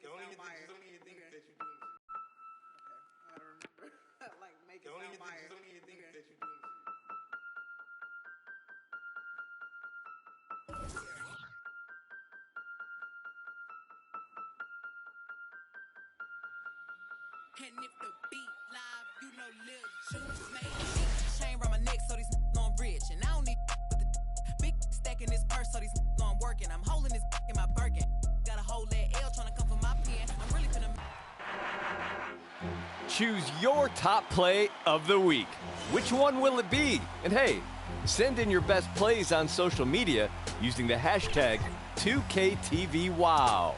Don't even think that you're doing this. Okay. I gotta remember. Like, make it sound Myers. Don't even think that you're doing this. And if the beat live, you know Lil Juice made it. Chain around my neck so these on rich. And I don't need with the big stack in this purse so these on working. I'm holding this in my Birkin. Got a whole that L trying to come for my pen. I'm really finna. Choose your top play of the week. Which one will it be? And hey, send in your best plays on social media using the hashtag 2KTVWow.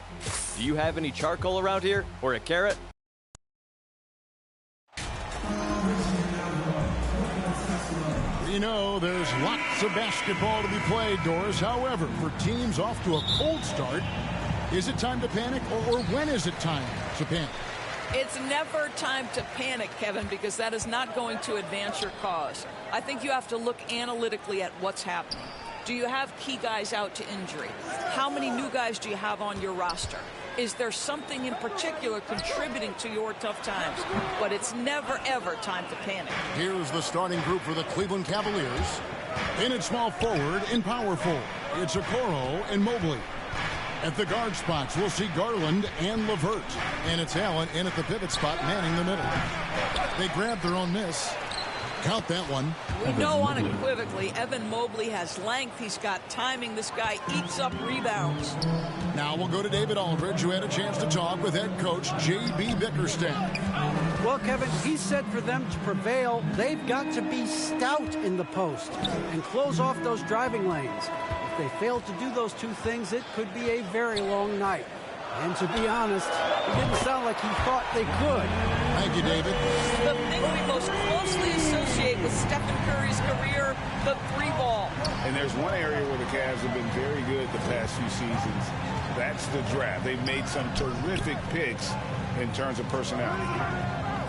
Do you have any charcoal around here or a carrot? You know, there's lots of basketball to be played, Doris. However, for teams off to a cold start, is it time to panic or when is it time to panic? It's never time to panic, Kevin, because that is not going to advance your cause. I think you have to look analytically at what's happening. Do you have key guys out to injury? How many new guys do you have on your roster? Is there something in particular contributing to your tough times? But it's never, ever time to panic. Here's the starting group for the Cleveland Cavaliers. In at small forward, in power forward, it's Okoro and Mobley. At the guard spots, we'll see Garland and LeVert. And it's Allen in at the pivot spot, manning the middle. They grab their own miss. Count that one. We know unequivocally Evan Mobley has length. He's got timing. This guy eats up rebounds. Now we'll go to David Aldridge, who had a chance to talk with head coach J.B. Bickerstaff. Well, Kevin, he said for them to prevail, they've got to be stout in the post and close off those driving lanes. If they fail to do those two things, it could be a very long night. And to be honest, it didn't sound like he thought they could. Thank you, David. The thing we most closely associate with Stephen Curry's career, the three ball. And there's one area where the Cavs have been very good the past few seasons. That's the draft. They've made some terrific picks in terms of personality.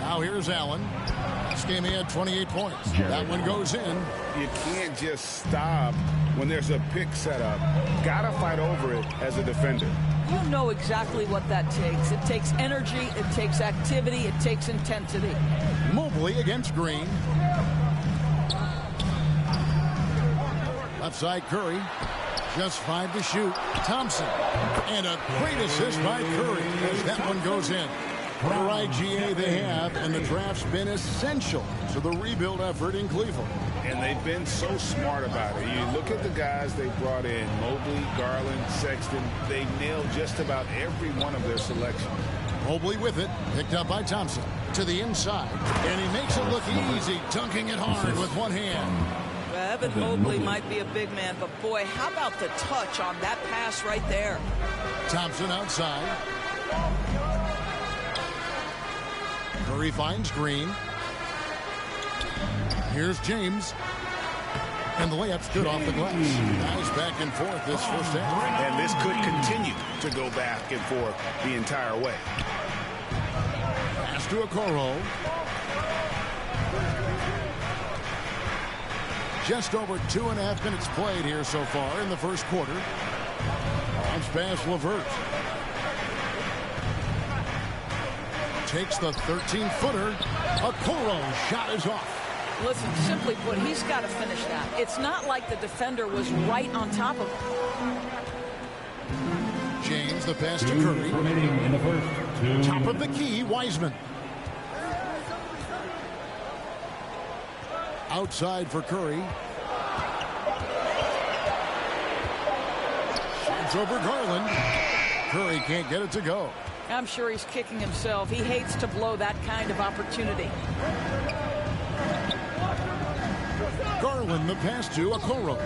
Now here's Allen. This game he had 28 points. That one goes in. You can't just stop when there's a pick set up. Gotta fight over it as a defender. You know exactly what that takes. It takes energy, it takes activity, it takes intensity. Mobley against Green. Left side Curry. Just 5 to shoot. Thompson. And a great assist by Curry as that one goes in. What a right GA they have, and the draft's been essential to the rebuild effort in Cleveland. And they've been so smart about it. You look at the guys they brought in, Mobley, Garland, Sexton. They nailed just about every one of their selections. Mobley with it, picked up by Thompson. To the inside, and he makes it look easy, dunking it hard with one hand. Well, Evan Mobley might be a big man, but boy, how about the touch on that pass right there? Thompson outside. Curry finds Green. Here's James. And the layup's good off the glass. Guys back and forth this first half. And this could continue to go back and forth the entire way. Pass to Okoro. Just over 2.5 minutes played here so far in the first quarter. Bounce pass LeVert. Takes the 13-footer. Okoro shot is off. Listen, simply put, he's got to finish that. It's not like the defender was right on top of him. James, the pass to Curry. In the first. Top of the key, Wiseman. Outside for Curry. Shoots over Garland. Curry can't get it to go. I'm sure he's kicking himself. He hates to blow that kind of opportunity. Garland, the pass to Okoro.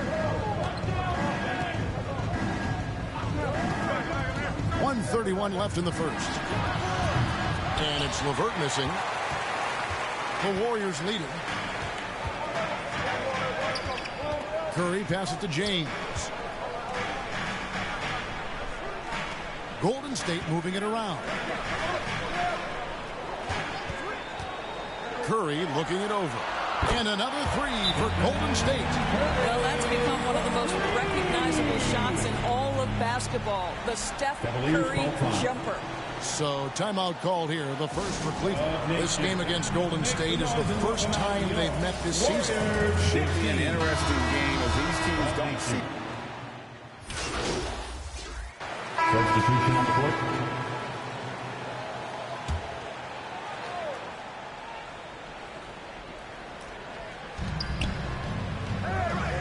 1:31 left in the first. And it's LeVert missing. The Warriors leading. Curry passes to James. Golden State moving it around. Curry looking it over. And another three for Golden State. Well, that's become one of the most recognizable shots in all of basketball. The Steph Curry jumper. So timeout called here, the first for Cleveland. This game against Golden State is the first time they've met this season. Should be an interesting game as these teams don't see. Substitution on the court.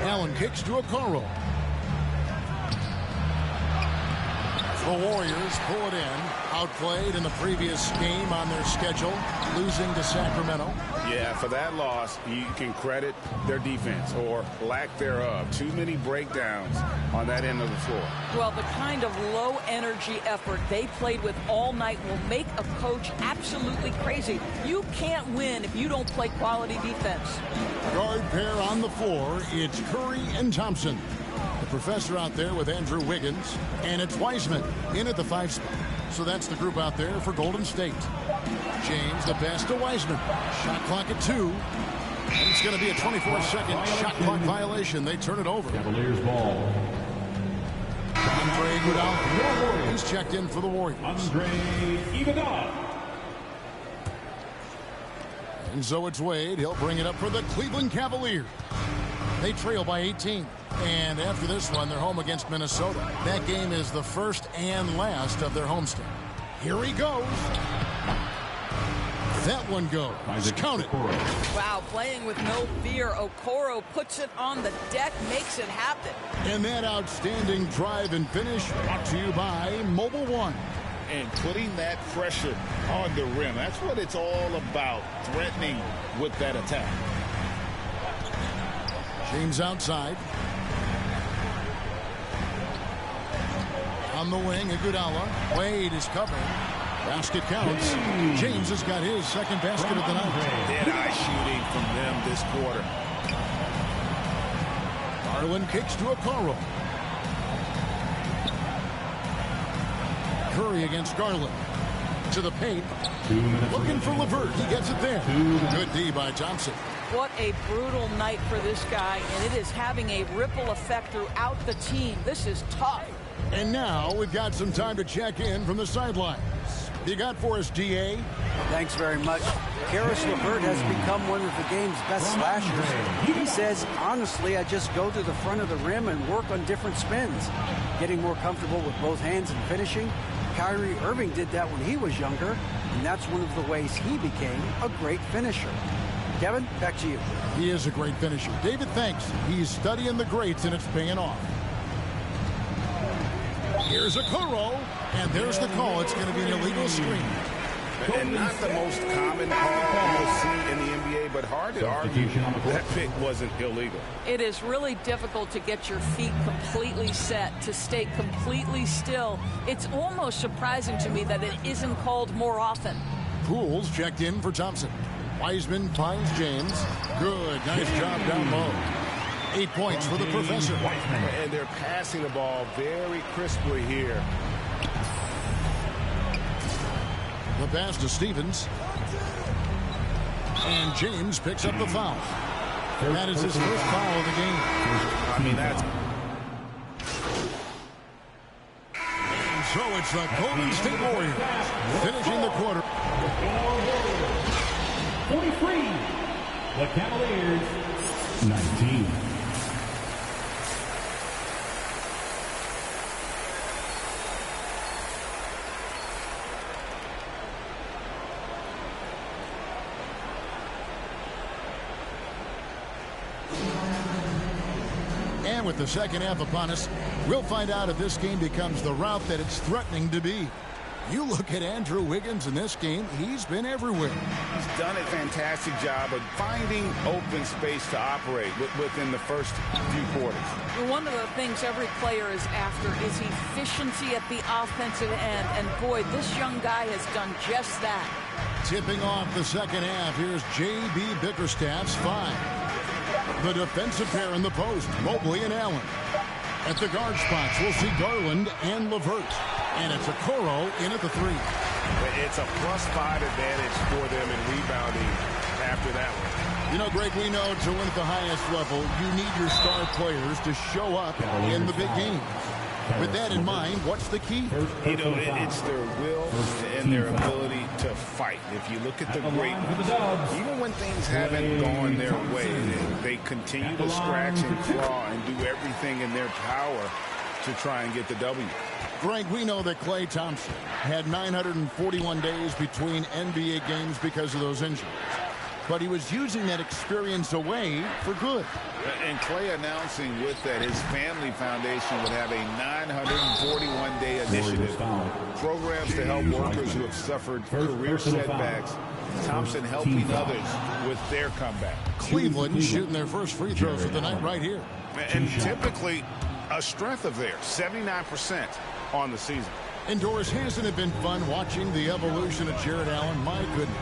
Allen kicks to Okoro. The Warriors pull it in. Outplayed in the previous game on their schedule, losing to Sacramento. Yeah, for that loss, you can credit their defense or lack thereof. Too many breakdowns on that end of the floor. Well, the kind of low-energy effort they played with all night will make a coach absolutely crazy. You can't win if you don't play quality defense. Guard pair on the floor. It's Curry and Thompson. The professor out there with Andrew Wiggins. And it's Wiseman in at the 5 spot. So that's the group out there for Golden State. James, the pass to Wiseman. Shot clock at 2. And it's going to be a 24-second shot clock violation. They turn it over. Cavaliers ball. Andre Iguodala. He's checked in for the Warriors. Andre Iguodala. And so it's Wade. He'll bring it up for the Cleveland Cavaliers. They trail by 18. And after this one, they're home against Minnesota. That game is the first and last of their homestand. Here he goes. That one goes. Count it. Wow, playing with no fear. Okoro puts it on the deck, makes it happen. And that outstanding drive and finish brought to you by Mobile One. And putting that pressure on the rim. That's what it's all about, threatening with that attack. James outside. On the wing, Iguodala. Wade is covering. Basket counts. James has got his second basket of the night. Dead-eye shooting from them this quarter. Garland kicks to Okoro. Curry against Garland. To the paint. Looking for LeVert. He gets it there. Good D by Thompson. What a brutal night for this guy, and it is having a ripple effect throughout the team. This is tough. And now we've got some time to check in from the sidelines. You got for us, DA? Thanks very much. Karis LeVert has become one of the game's best slashers. He says, honestly, I just go to the front of the rim and work on different spins. Getting more comfortable with both hands and finishing. Kyrie Irving did that when he was younger, and that's one of the ways he became a great finisher. Kevin, back to you. He is a great finisher. David, thanks. He's studying the greats, and it's paying off. Here's Okoro, and there's the call. It's going to be an illegal screen. And not the most common call you'll see in the NBA, but hard to argue that pick wasn't illegal. It is really difficult to get your feet completely set, to stay completely still. It's almost surprising to me that it isn't called more often. Pools checked in for Thompson. Wiseman finds James. Good. Nice job down low. 8 points for the professor. And they're passing the ball very crisply here. The pass to Stevens. And James picks up the foul. That is his first foul of the game. I mean, that's... And so it's the Golden State Warriors finishing the quarter. 43. The Cavaliers, 19. And with the second half upon us, we'll find out if this game becomes the route that it's threatening to be. You look at Andrew Wiggins in this game, he's been everywhere. He's done a fantastic job of finding open space to operate within the first few quarters. One of the things every player is after is efficiency at the offensive end. And boy, this young guy has done just that. Tipping off the second half, here's J.B. Bickerstaff's 5. The defensive pair in the post, Mobley and Allen. At the guard spots, we'll see Garland and LeVert. And it's Okoro in at the 3. It's a +5 advantage for them in rebounding after that one. You know, Greg, we know to win at the highest level, you need your star players to show up in the big games. With that in mind, what's the key? You know, it's their will and their ability to fight. If you look at the great ones, even when things haven't gone their way, they continue to scratch and claw and do everything in their power to try and get the W. Greg, we know that Klay Thompson had 941 days between NBA games because of those injuries. But he was using that experience away for good. And Klay announcing with that his family foundation would have a 941-day initiative. Programs to help workers who have suffered career setbacks. Thompson helping others with their comeback. Cleveland shooting their first free throws of the night right here. And typically a strength of theirs, 79% on the season. And Doris, hasn't it been fun watching the evolution of Jared Allen? My goodness.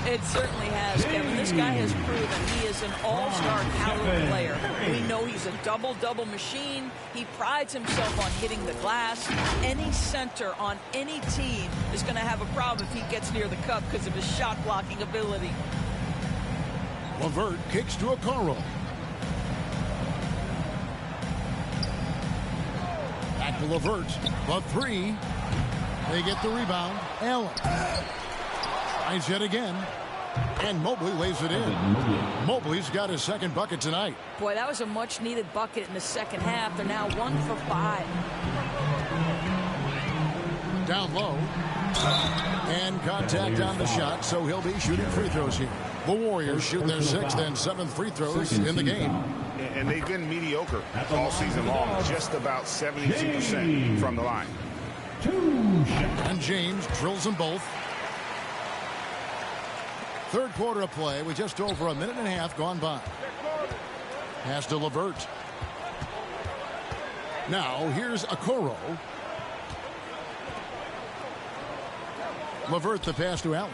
It certainly has, Kevin. This guy has proven he is an all-star caliber player. We know he's a double-double machine. He prides himself on hitting the glass. Any center on any team is going to have a problem if he gets near the cup because of his shot-blocking ability. LeVert kicks to Okoro. Back to LeVert. The three. They get the rebound. Allen. Tries yet again. And Mobley lays it in. Mobley's got his second bucket tonight. Boy, that was a much-needed bucket in the second half. They're now 1 for 5. Down low. And contact on the shot, so he'll be shooting free throws here. The Warriors shoot their 6th and 7th free throws in the game. And they've been mediocre all season long, just about 72% from the line. And James drills them both. Third quarter of play with just over a minute and a half gone by. Pass to LeVert. Now here's Okoro. LeVert the pass to Allen.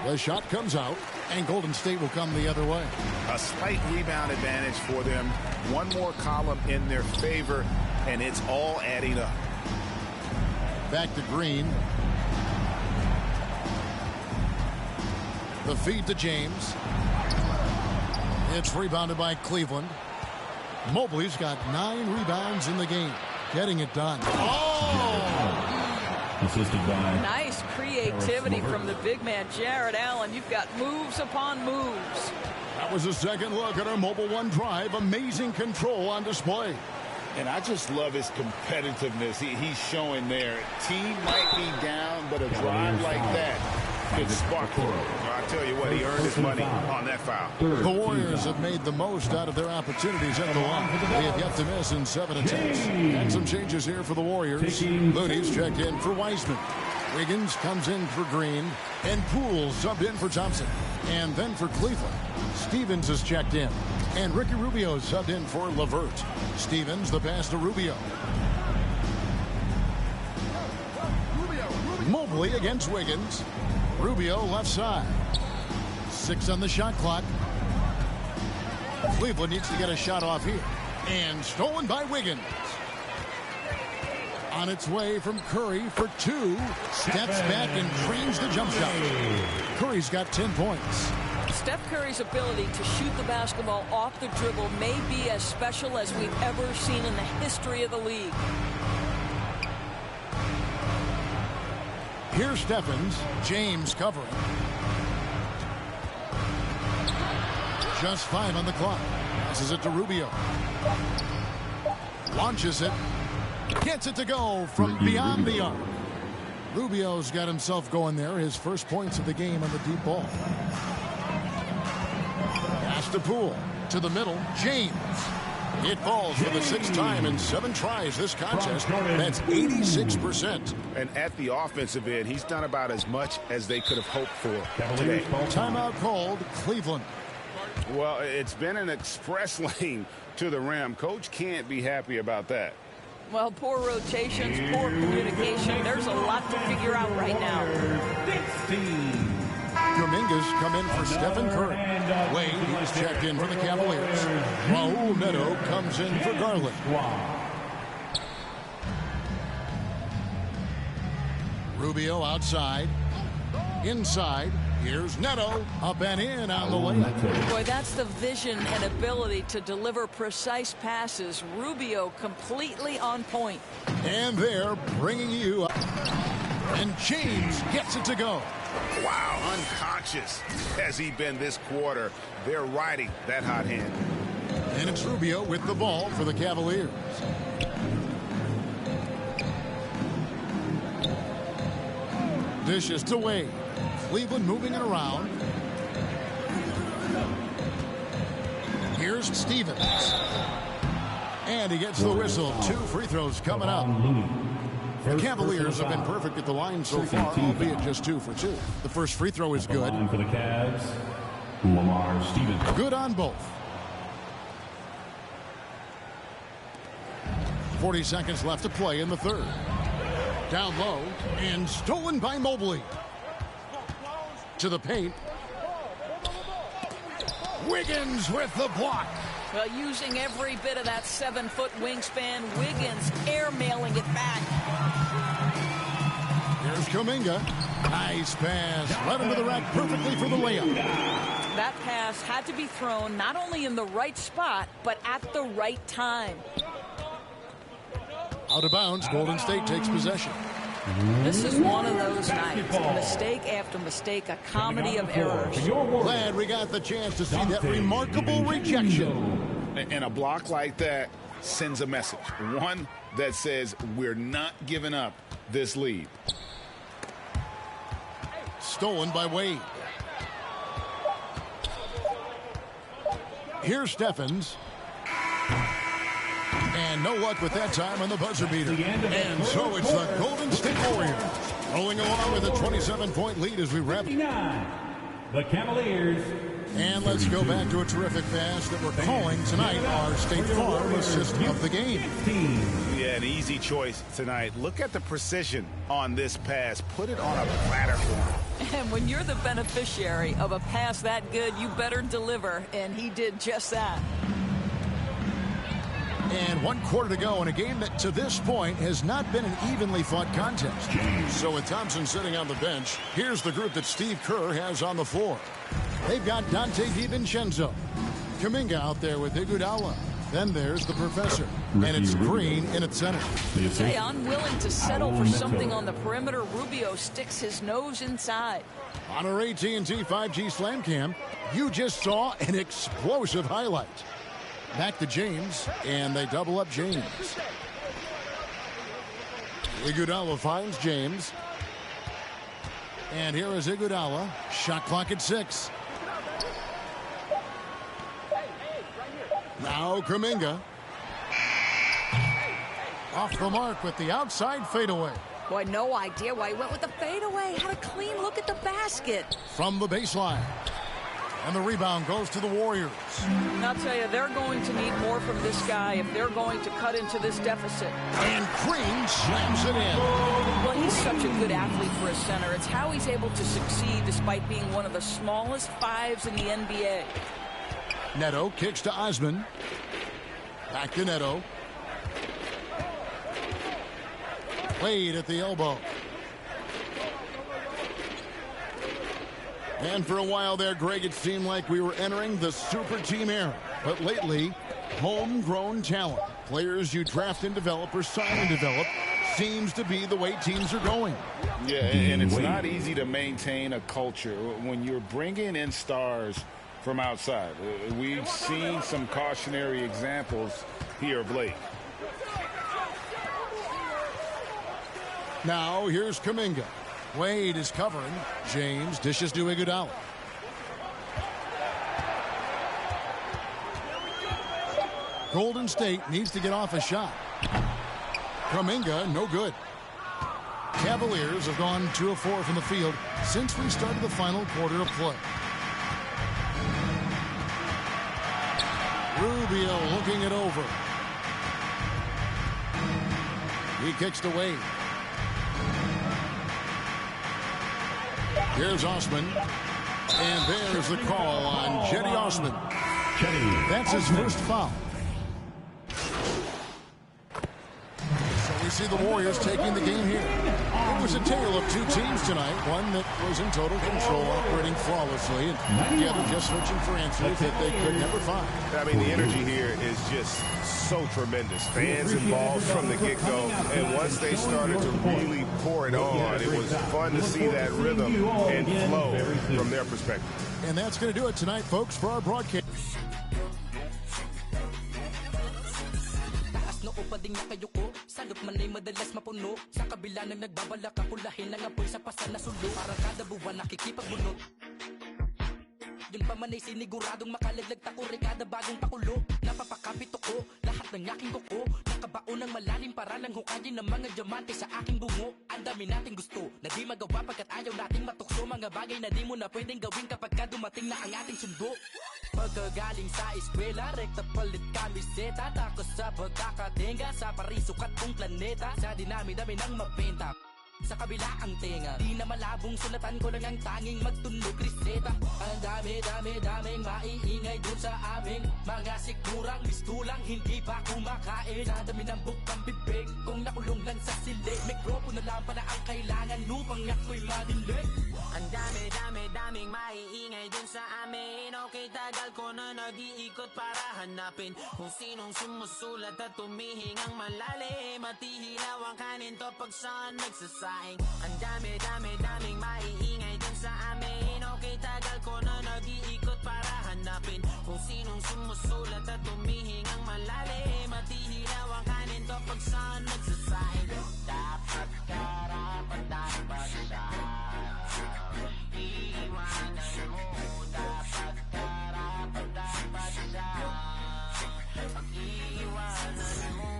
The shot comes out, and Golden State will come the other way. A slight rebound advantage for them. One more column in their favor, and it's all adding up. Back to Green. The feed to James. It's rebounded by Cleveland. Mobley's got 9 rebounds in the game. Getting it done. Oh! Assisted by nice creativity from the big man, Jared Allen. You've got moves upon moves. That was a second look at our Mobile One drive. Amazing control on display. And I just love his competitiveness. He's showing there. Team might be down, but a drive like that could spark him. I tell you what, he earned his money on that foul. The Warriors have made the most out of their opportunities at the line. They have yet to miss in 7 attempts. And some changes here for the Warriors. Looney's checked in for Wiseman. Wiggins comes in for Green. And Poole subbed in for Thompson. And then for Cleveland, Stevens is checked in. And Ricky Rubio subbed in for LeVert. Stevens the pass to Rubio. Mobley against Wiggins. Rubio left side. 6 on the shot clock. Cleveland needs to get a shot off here. And stolen by Wiggins. On its way from Curry for 2. Steps back and drains the jump shot. Curry's got 10 points. Steph Curry's ability to shoot the basketball off the dribble may be as special as we've ever seen in the history of the league. Here's Stephens. James covering. Just 5 on the clock. Passes it to Rubio. Launches it. Gets it to go from beyond the arc. Rubio's got himself going there. His first points of the game on the deep ball. Pass to Poole. To the middle. James. It falls for the 6th time in 7 tries this contest. That's 86%. And at the offensive end, he's done about as much as they could have hoped for today. Timeout called. Cleveland. Well, it's been an express lane to the rim. Coach can't be happy about that. Well, poor rotations, poor communication. There's a lot to figure out right now. Dominguez come in for Stephen Curry. Wade, he's checked in for the Cavaliers. Raul Neto comes in for Garland. Rubio outside. Inside. Here's Neto, up and in on the layup. Boy, that's the vision and ability to deliver precise passes. Rubio completely on point. And they're bringing you up. And James gets it to go. Wow, unconscious has he been this quarter. They're riding that hot hand. And it's Rubio with the ball for the Cavaliers. Dishes to Wade. Cleveland moving it around. Here's Stevens. And he gets the whistle. 2 free throws coming up. The Cavaliers have been perfect at the line so far, albeit just 2 for 2. The first free throw is good. For the Cavs, Lamar Stevens. Good on both. 40 seconds left to play in the third. Down low and stolen by Mobley. To the paint. Wiggins with the block. Well, using every bit of that 7-foot wingspan, Wiggins airmailing it back. Here's Kuminga. Nice pass. Led him to the rack perfectly for the layup. That pass had to be thrown not only in the right spot, but at the right time. Out of bounds, Golden State takes possession. This is one of those nights. Mistake after mistake, a comedy of errors. Glad we got the chance to see that remarkable rejection. And a block like that sends a message. One that says we're not giving up this lead. Stolen by Wade. Here's Steffens. And no luck with that time on the buzzer beater. And so it's the Golden State Warriors rolling along with a 27-point lead as we wrap. The Cavaliers. And let's go back to a terrific pass that we're calling tonight our State Farm assist of the game. Yeah, an easy choice tonight. Look at the precision on this pass. Put it on a platter for him. And when you're the beneficiary of a pass that good, you better deliver. And he did just that. And 1 quarter to go in a game that to this point has not been an evenly fought contest. So with Thompson sitting on the bench, here's the group that Steve Kerr has on the floor. They've got Dante DiVincenzo. Kuminga out there with Iguodala. Then there's the professor. And it's Green in at center. Say, unwilling to settle for something on the perimeter. Rubio sticks his nose inside. On our AT&T 5G Slam Cam, you just saw an explosive highlight. Back to James, and they double up James. Iguodala finds James. And here is Iguodala. Shot clock at 6. Now Kuminga. Off the mark with the outside fadeaway. Boy, no idea why he went with the fadeaway. Had a clean look at the basket. From the baseline. And the rebound goes to the Warriors. And I'll tell you, they're going to need more from this guy if they're going to cut into this deficit. And Green slams it in. Well, he's such a good athlete for a center. It's how he's able to succeed despite being one of the smallest 5s in the NBA. Neto kicks to Osman. Back to Neto. Wade at the elbow. And for a while there, Greg, it seemed like we were entering the super team era. But lately, homegrown talent, players you draft and develop or sign and develop, seems to be the way teams are going. Yeah, and it's not easy to maintain a culture when you're bringing in stars from outside. We've seen some cautionary examples here of late. Now, here's Kuminga. Wade is covering. James dishes to Iguodala. Golden State needs to get off a shot. Kuminga, no good. Cavaliers have gone 2 of 4 from the field since we started the final quarter of play. Rubio looking it over. He kicks to Wade. Here's Osman. And there's the call on Cedi Osman. That's his first foul. So we You see the Warriors taking the game here. It was a tale of two teams tonight. One that was in total control, operating flawlessly, and the other just searching for answers that they could never find. I mean, the energy here is just so tremendous. Fans involved from the get-go, and once they started to really pour it on, it was fun to see that rhythm and flow from their perspective. And that's going to do it tonight, folks, for our broadcast. Upading nakayuko, salot man ay madalas mapuno. Sa kabila ng nagbabalak kapulahin ng apoy sa pasan na sulo. Parang kada buwan nakikipagbunot. Yun pa man ay siniguradong makalaglag takuri kada bagong pakulo. Napapakapit ako, lahat ng aking kuko. Nakabaon ng malalim para lang hukayin ng mga diamante sa aking bungo. Ang dami nating gusto, na di magawa pagkat ayaw nating matukso. Mga bagay na di mo na pwedeng gawin kapag ka dumating na ang ating sundo. Pagkagaling sa eskwela, rekta palit kamiseta. Takos sa pagkakatinga, sa parisukat kong planeta. Sa dinami-dami ng mabenta, sa kabila ang tenga. Di na malabong sulatan ko lang ang tanging magtunog reseta. Ang daming maiingay dun sa aming mga sigurang mistulang hindi pa kumakain. Sa dami ng bukang bibig, kung nakulong lang sa silig. Mikropono lang pala ang kailangan upang ako'y manilig. Ang daming maiingay dun sa amin. Okay, tagal ko na nag-iikot para hanapin kung sinong sumusulat at tumihingang malalim. At ihilaw ang kanin to pag saan nagsasaing. Ang daming maiingay dun sa amin. Okay, tagal ko na nag-iikot para hanapin kung sinong sumusulat at tumihingang malalim. At ihilaw ang kanin to pag saan nagsasaing. Dapat karapat dapat siya. Iwanan mo, dapat karapat dapat siya. Pag-iwanan mo.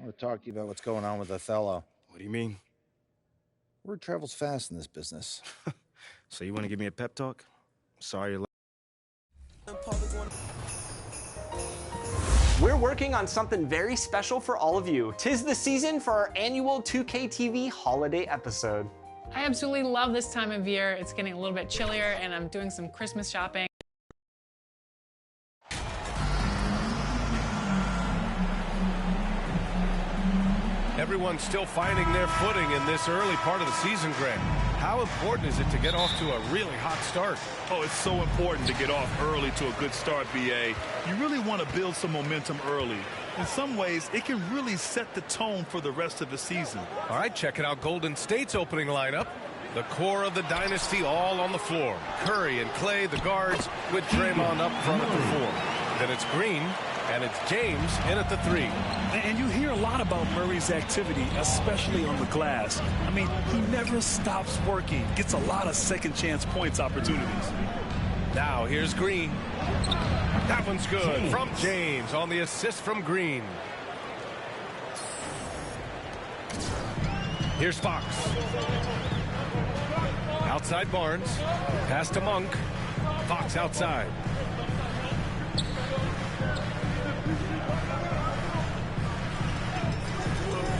I want to talk to you about what's going on with Othello. What do you mean? Word travels fast in this business. So you want to give me a pep talk? Sorry you're We're working on something very special for all of you. 'Tis the season for our annual 2K TV holiday episode. I absolutely love this time of year. It's getting a little bit chillier and I'm doing some Christmas shopping. Everyone's still finding their footing in this early part of the season, Greg. How important is it to get off to a really hot start? Oh, it's so important to get off early to a good start, BA. You really want to build some momentum early. In some ways, it can really set the tone for the rest of the season. All right, checking out Golden State's opening lineup. The core of the dynasty all on the floor. Curry and Clay, the guards, with Draymond up front at the 4. Then it's Green, and it's James in at the 3. And you hear a lot about Murray's activity, especially on the glass. I mean, he never stops working, gets a lot of second chance points opportunities. Now here's Green. That one's good from James on the assist from Green. Here's Fox. Outside Barnes. Pass to Monk. Fox outside.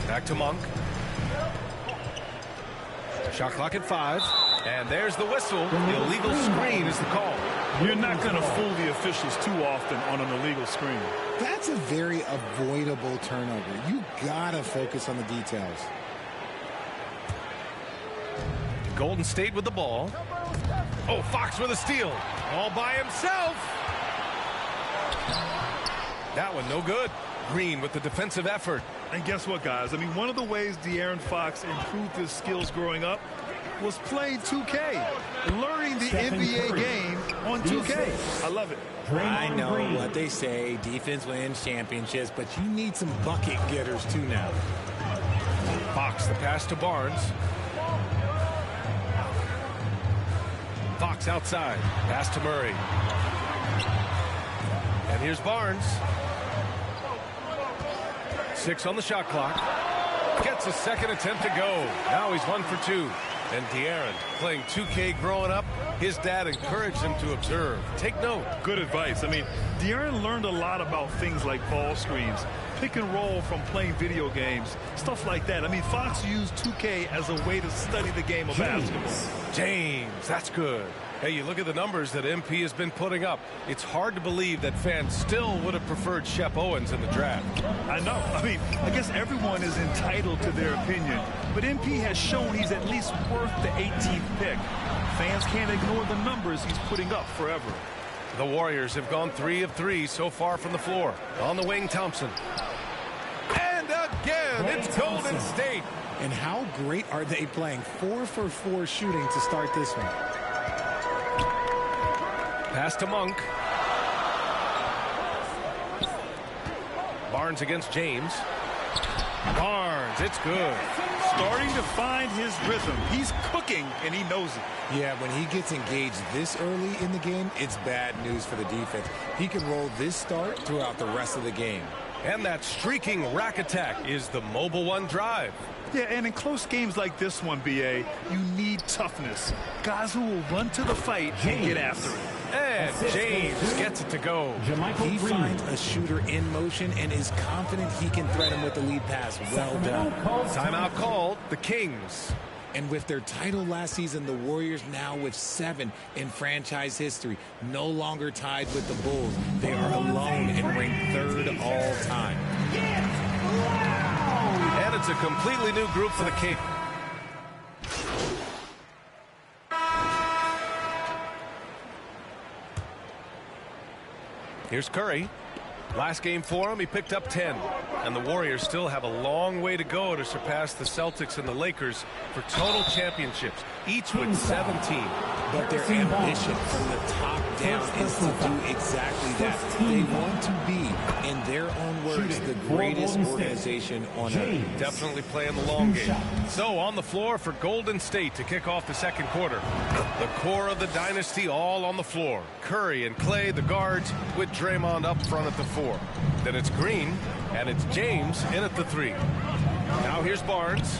Back to Monk. Shot clock at 5. And there's the whistle. The illegal screen is the call. You're not going to fool the officials too often on an illegal screen. That's a very avoidable turnover. You got to focus on the details. Golden State with the ball. Oh, Fox with a steal. All by himself. That one no good. Green with the defensive effort. And guess what, guys? I mean, one of the ways De'Aaron Fox improved his skills growing up was playing 2K, learning the NBA game on 2K. I love it. I know what they say, defense wins championships, but you need some bucket getters too now. Fox, the pass to Barnes. Fox outside. Pass to Murray. And here's Barnes. 6 on the shot clock. Gets a second attempt to go. Now he's 1 for 2. And De'Aaron, playing 2K growing up, his dad encouraged him to observe. Take note. Good advice. I mean, De'Aaron learned a lot about things like ball screens, pick and roll from playing video games, stuff like that. I mean, Fox used 2K as a way to study the game of basketball. James, that's good. Hey, you look at the numbers that MP has been putting up. It's hard to believe that fans still would have preferred Shep Owens in the draft. I know. I mean, I guess everyone is entitled to their opinion. But MP has shown he's at least worth the 18th pick. Fans can't ignore the numbers he's putting up forever. The Warriors have gone 3 of 3 so far from the floor. On the wing, Thompson. And again, it's Golden State. And how great are they playing? 4 for 4 shooting to start this one. Pass to Monk. Barnes against James. Barnes, it's good. Starting to find his rhythm. He's cooking, and he knows it. Yeah, when he gets engaged this early in the game, it's bad news for the defense. He can roll this start throughout the rest of the game. And that streaking rack attack is the Mobile One drive. Yeah, and in close games like this one, BA, you need toughness. Guys who will run to the fight and get after it. And James gets it to go. He finds a shooter in motion and is confident he can threat him with the lead pass. Well done. Timeout called. The Kings. And with their title last season, the Warriors now with 7 in franchise history, no longer tied with the Bulls. They are alone and ranked 3rd all time. And it's a completely new group for the Kings. Here's Curry. Last game for him, he picked up 10. And the Warriors still have a long way to go to surpass the Celtics and the Lakers for total championships, each with 17. But their ambition from the top down is to do exactly that. They want to be, in their own words, the greatest organization on earth. Definitely playing the long game. So on the floor for Golden State to kick off the second quarter. The core of the dynasty all on the floor. Curry and Clay, the guards, with Draymond up front at the 4. Then it's Green, and it's James in at the 3. Now here's Barnes.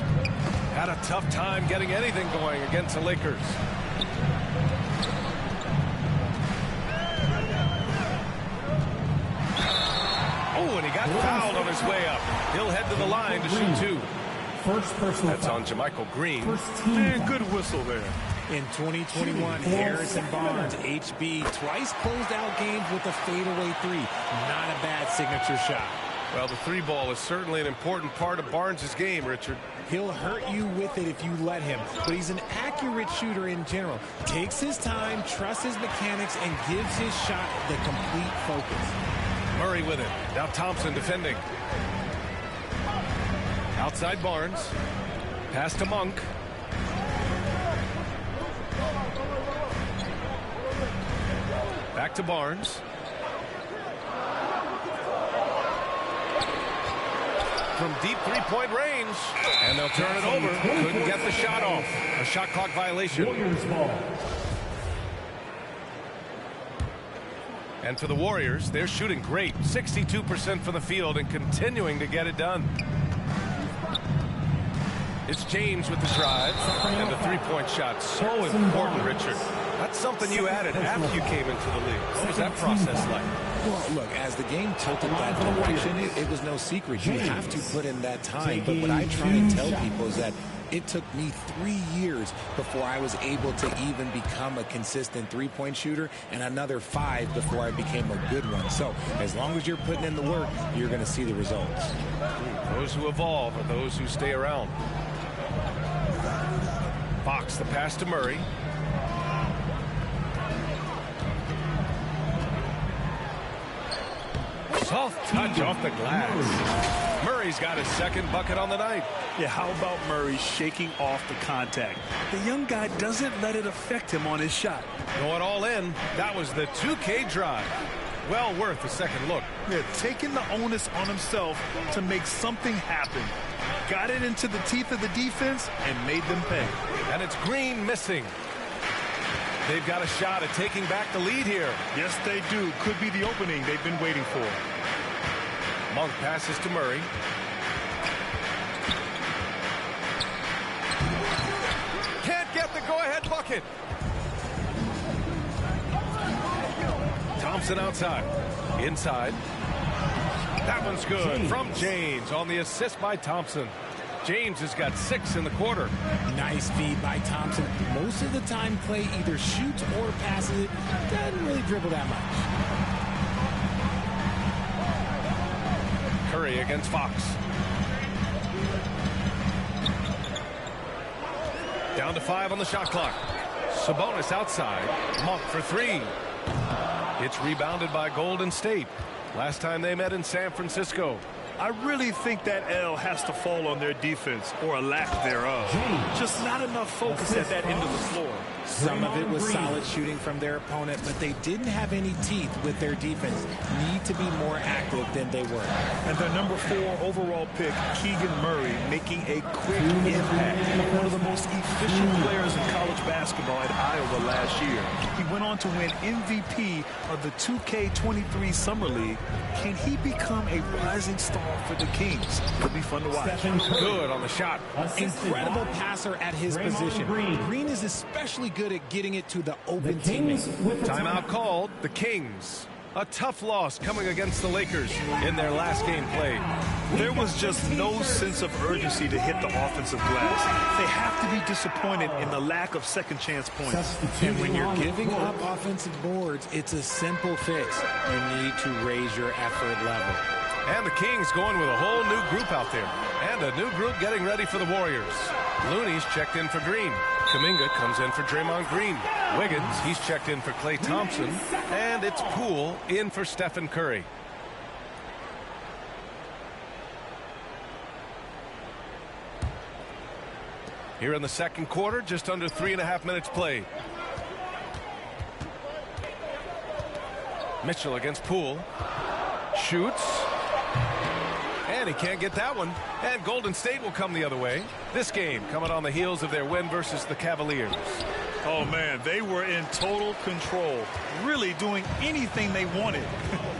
Had a tough time getting anything going against the Lakers. Oh, and he got fouled on his way up. He'll head to the line to shoot 2. That's on JaMychal Green. And good whistle there. In 2021, Harrison Barnes, HB, twice closed out games with a fadeaway 3. Not a bad signature shot. Well, the 3 ball is certainly an important part of Barnes' game, Richard. He'll hurt you with it if you let him, but he's an accurate shooter in general. Takes his time, trusts his mechanics, and gives his shot the complete focus. Murray with it. Now Thompson defending. Outside Barnes. Pass to Monk. Back to Barnes. From deep three-point range. And they'll turn it over. Couldn't get the shot off. A shot clock violation. Warriors ball. And for the Warriors, they're shooting great. 62% from the field and continuing to get it done. It's James with the drive. And the three-point shot. So important, Richard. That's something you added after you came into the league. What was that process like? Well, look, as the game tilted that direction, it was no secret. You have to put in that time. But what I try and tell people is that it took me 3 years before I was able to even become a consistent three-point shooter, and another 5 before I became a good one. So as long as you're putting in the work, you're going to see the results. Those who evolve are those who stay around. Fox, the pass to Murray. Soft touch off the glass. Murray's got his second bucket on the night. Yeah, how about Murray shaking off the contact? The young guy doesn't let it affect him on his shot. Going all in. That was the 2K drive. Well worth a second look. Yeah, taking the onus on himself to make something happen. Got it into the teeth of the defense and made them pay. And it's Green missing. They've got a shot at taking back the lead here. Yes, they do. Could be the opening they've been waiting for. Monk passes to Murray. Can't get the go-ahead bucket. Thompson outside. Inside. That one's good from James on the assist by Thompson. James has got 6 in the quarter. Nice feed by Thompson. Most of the time, Clay either shoots or passes it. Doesn't really dribble that much. Curry against Fox. Down to 5 on the shot clock. Sabonis outside. Monk for 3. It's rebounded by Golden State. Last time they met in San Francisco. I really think that L has to fall on their defense, or a lack thereof. Just not enough focus at that end of the floor. Some of it was solid shooting from their opponent, but they didn't have any teeth with their defense. Need to be more active than they were. And their number 4 overall pick, Keegan Murray, making a quick impact. One of the most efficient players in college basketball at Iowa last year. He went on to win MVP of the 2K23 Summer League. Can he become a rising star for the Kings? Could be fun to watch. Good on the shot. Incredible passer at his position. Green is especially good at getting it to the open teammate. Timeout called. The Kings. A tough loss coming against the Lakers in their last game played. There was just no sense of urgency to hit the offensive glass. They have to be disappointed in the lack of second chance points. And when you're giving up offensive boards, it's a simple fix. You need to raise your effort level. And the Kings going with a whole new group out there. And a new group getting ready for the Warriors. Looney's checked in for Green. Kuminga comes in for Draymond Green. Wiggins, he's checked in for Klay Thompson. And it's Poole in for Stephen Curry. Here in the second quarter, just under 3.5 minutes played. Mitchell against Poole. Shoots. And he can't get that one. And Golden State will come the other way. This game coming on the heels of their win versus the Cavaliers. Oh, man, they were in total control, really doing anything they wanted.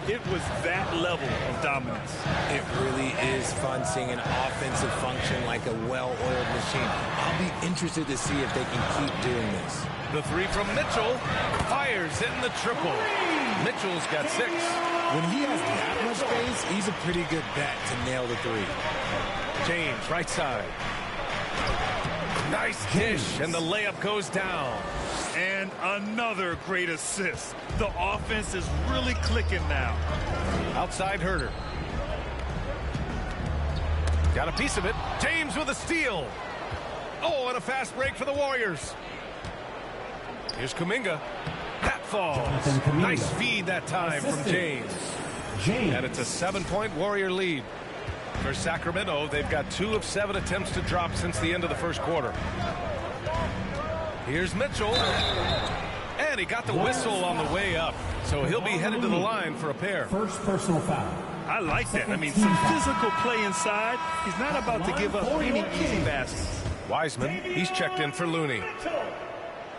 It was that level of dominance. It really is fun seeing an offensive function like a well-oiled machine. I'll be interested to see if they can keep doing this. The 3 from Mitchell. Fires in the triple. Mitchell's got 6. When he has that much space, he's a pretty good bet to nail the 3. James, right side. Nice dish, and the layup goes down. And another great assist. The offense is really clicking now. Outside Herter. Got a piece of it. James with a steal. Oh, and a fast break for the Warriors. Here's Kuminga. That falls. Nice feed that time from James. And it's a 7-point Warrior lead. For Sacramento, they've got 2 of 7 attempts to drop since the end of the first quarter. Here's Mitchell. And he got the whistle on the way up. So he'll be headed to the line for a pair. First personal foul. I like that. I mean, some physical play inside. He's not about to give up any easy baskets. Wiseman, he's checked in for Looney.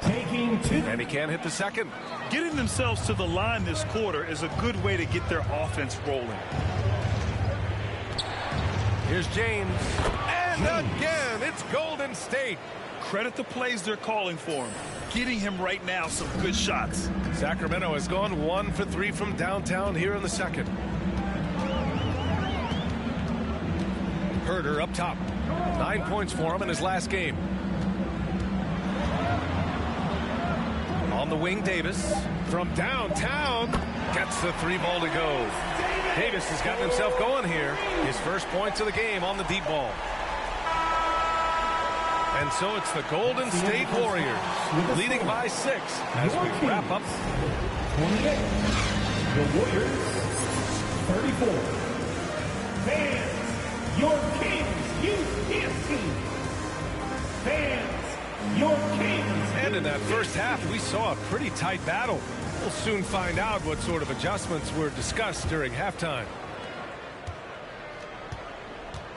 And he can't hit the second. Getting themselves to the line this quarter is a good way to get their offense rolling. Here's James. And again, it's Golden State. Credit the plays they're calling for him. Getting him right now some good shots. Sacramento has gone 1 for 3 from downtown here in the second. Herter up top. 9 points for him in his last game. On the wing, Davis. From downtown. Gets the 3-ball to go. Davis has gotten himself going here. His first points of the game on the deep ball. And so it's the Golden State Warriors leading by 6 as we wrap up. The Warriors 34. Fans, your Kings youth team. Fans, your Kings. And in that first half, we saw a pretty tight battle. We'll soon find out what sort of adjustments were discussed during halftime.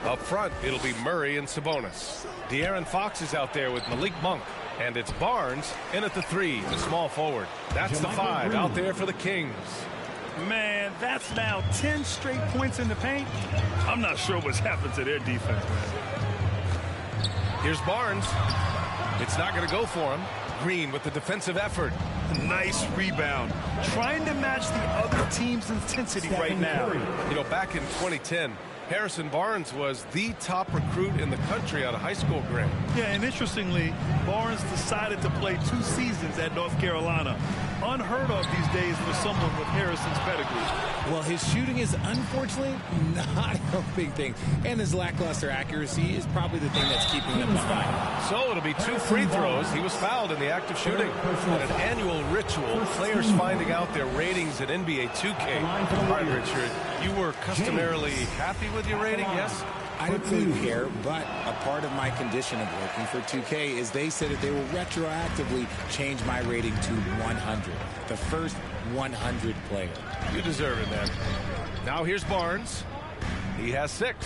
Up front, it'll be Murray and Sabonis. De'Aaron Fox is out there with Malik Monk. And it's Barnes in at the 3, the small forward. That's the 5 out there for the Kings. Man, that's now 10 straight points in the paint. I'm not sure what's happened to their defense, man. Here's Barnes. It's not going to go for him. Green with the defensive effort. Nice rebound. Trying to match the other team's intensity right now. You know, back in 2010, Harrison Barnes was the top recruit in the country out of high school, Grant. Yeah, and interestingly, Barnes decided to play 2 seasons at North Carolina. Unheard of these days for someone with Harrison's pedigree. Well, his shooting is unfortunately not helping things, and his lackluster accuracy is probably the thing that's keeping him behind. So it'll be 2 free throws. He was fouled in the act of shooting. An annual ritual, players finding out their ratings at NBA 2K. All right, Richard, you were customarily happy with your rating, yes? I don't really care, but a part of my condition of working for 2K is they said that they will retroactively change my rating to 100. The first 100 player. You deserve it, man. Now here's Barnes. He has 6.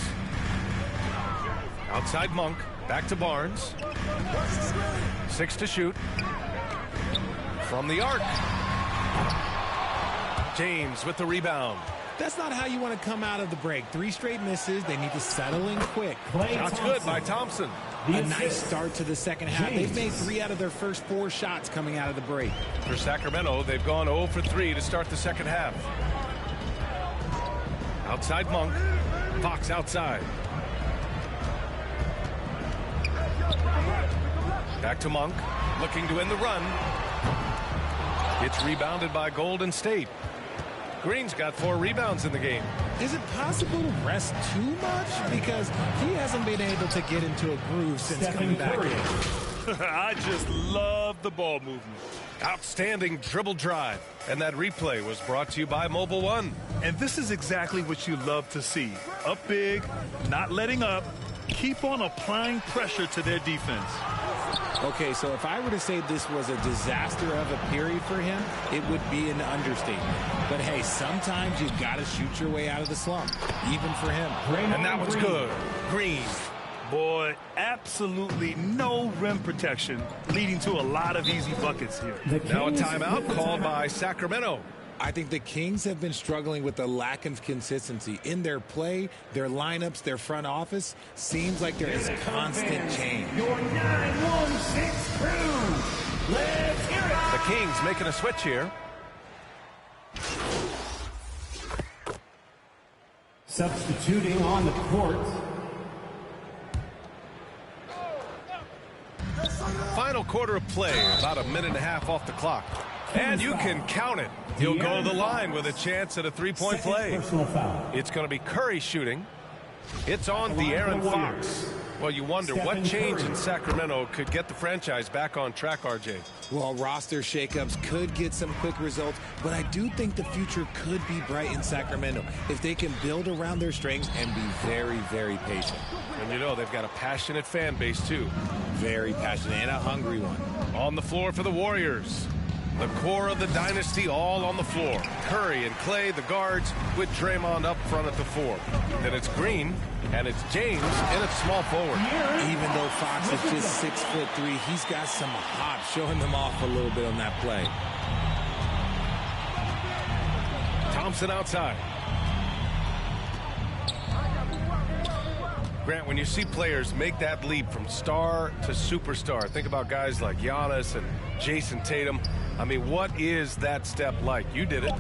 Outside Monk. Back to Barnes. 6 to shoot. From the arc. James with the rebound. That's not how you want to come out of the break. 3 straight misses. They need to settle in quick. Shots good by Thompson. A nice start to the second half. They've made 3 out of their first 4 shots coming out of the break. For Sacramento, they've gone 0 for 3 to start the second half. Outside Monk. Fox outside. Back to Monk. Looking to end the run. It's rebounded by Golden State. Green's got 4 rebounds in the game. Is it possible to rest too much? Because he hasn't been able to get into a groove since coming back in. I just love the ball movement. Outstanding dribble drive. And that replay was brought to you by Mobile One. And this is exactly what you love to see. Up big, not letting up, keep on applying pressure to their defense. Okay, so if I were to say this was a disaster of a period for him, it would be an understatement. But hey, sometimes you've got to shoot your way out of the slump, even for him. And that one's good. Green. Boy, absolutely no rim protection, leading to a lot of easy buckets here. Now a timeout called by Sacramento. I think the Kings have been struggling with the lack of consistency in their play, their lineups, their front office. Seems like there is constant change. Your 9-1-6 crew. Let's hear it. The Kings making a switch here. Substituting on the court. Final quarter of play, about a minute and a half off the clock. And you can count it. He'll go to the line with a chance at a 3-point play. It's going to be Curry shooting. It's on De'Aaron Fox. Well, you wonder what change in Sacramento could get the franchise back on track, RJ. Well, roster shakeups could get some quick results, but I do think the future could be bright in Sacramento if they can build around their strengths and be very, very patient. And you know, they've got a passionate fan base, too. Very passionate and a hungry one. On the floor for the Warriors. The core of the dynasty all on the floor. Curry and Clay, the guards, with Draymond up front at the 4. Then it's Green, and it's James in at small forward. Even though Fox is just 6'3", he's got some hop, showing them off a little bit on that play. Thompson outside. Grant, when you see players make that leap from star to superstar, think about guys like Giannis and Jason Tatum. I mean, what is that step like? You did it.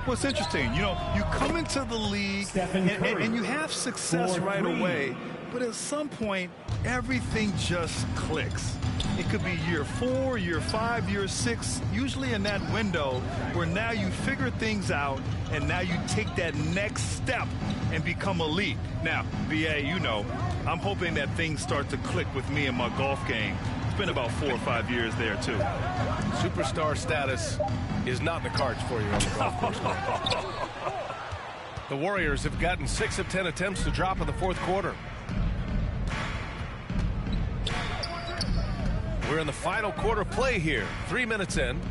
Well, it's interesting. You know, you come into the league and you have success right away, but at some point, everything just clicks. It could be year 4, year 5, year 6, usually in that window where now you figure things out and now you take that next step and become elite. Now, BA, you know, I'm hoping that things start to click with me in my golf game. It's been about 4 or 5 years there, too. Superstar status is not in the cards for you on the golf course. The Warriors have gotten 6 of 10 attempts to drop in the fourth quarter. We're in the final quarter play here. 3 minutes in.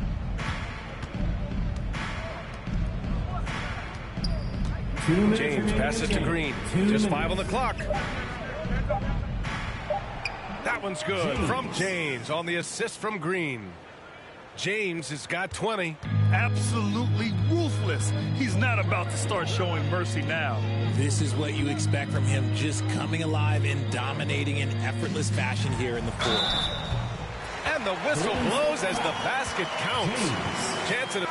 James passes to Green. Just 5 on the clock. That one's good from James on the assist from Green. James has got 20. Absolutely ruthless. He's not about to start showing mercy now. This is what you expect from him, just coming alive and dominating in effortless fashion here in the fourth. And the whistle blows as the basket counts. Chance at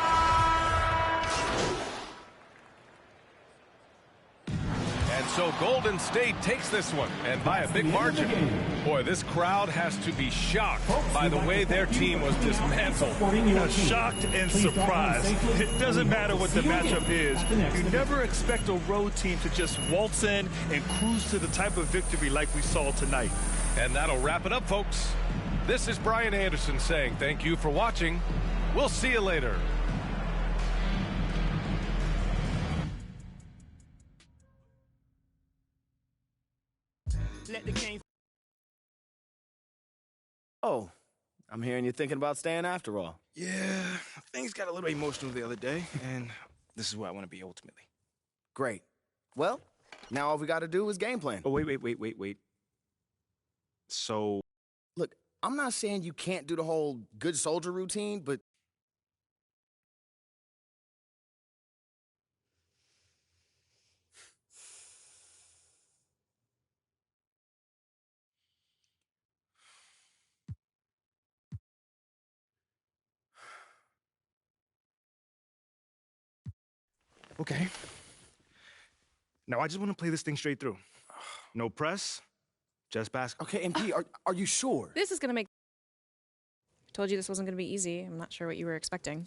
And so Golden State takes this one, and by a big margin. Boy, this crowd has to be shocked by the way their team was dismantled. Shocked and surprised. It doesn't matter what the matchup is. You never expect a road team to just waltz in and cruise to the type of victory like we saw tonight. And that'll wrap it up, folks. This is Brian Anderson saying thank you for watching. We'll see you later. Oh, I'm hearing you're thinking about staying after all. Yeah, things got a little emotional the other day, and this is where I want to be ultimately. Great. Well, now all we got to do is game plan. Oh, wait. So... Look, I'm not saying you can't do the whole good soldier routine, but... Okay. Now, I just want to play this thing straight through. No press, just basketball. Okay, MP, are you sure? This is going to make... I told you this wasn't going to be easy. I'm not sure what you were expecting.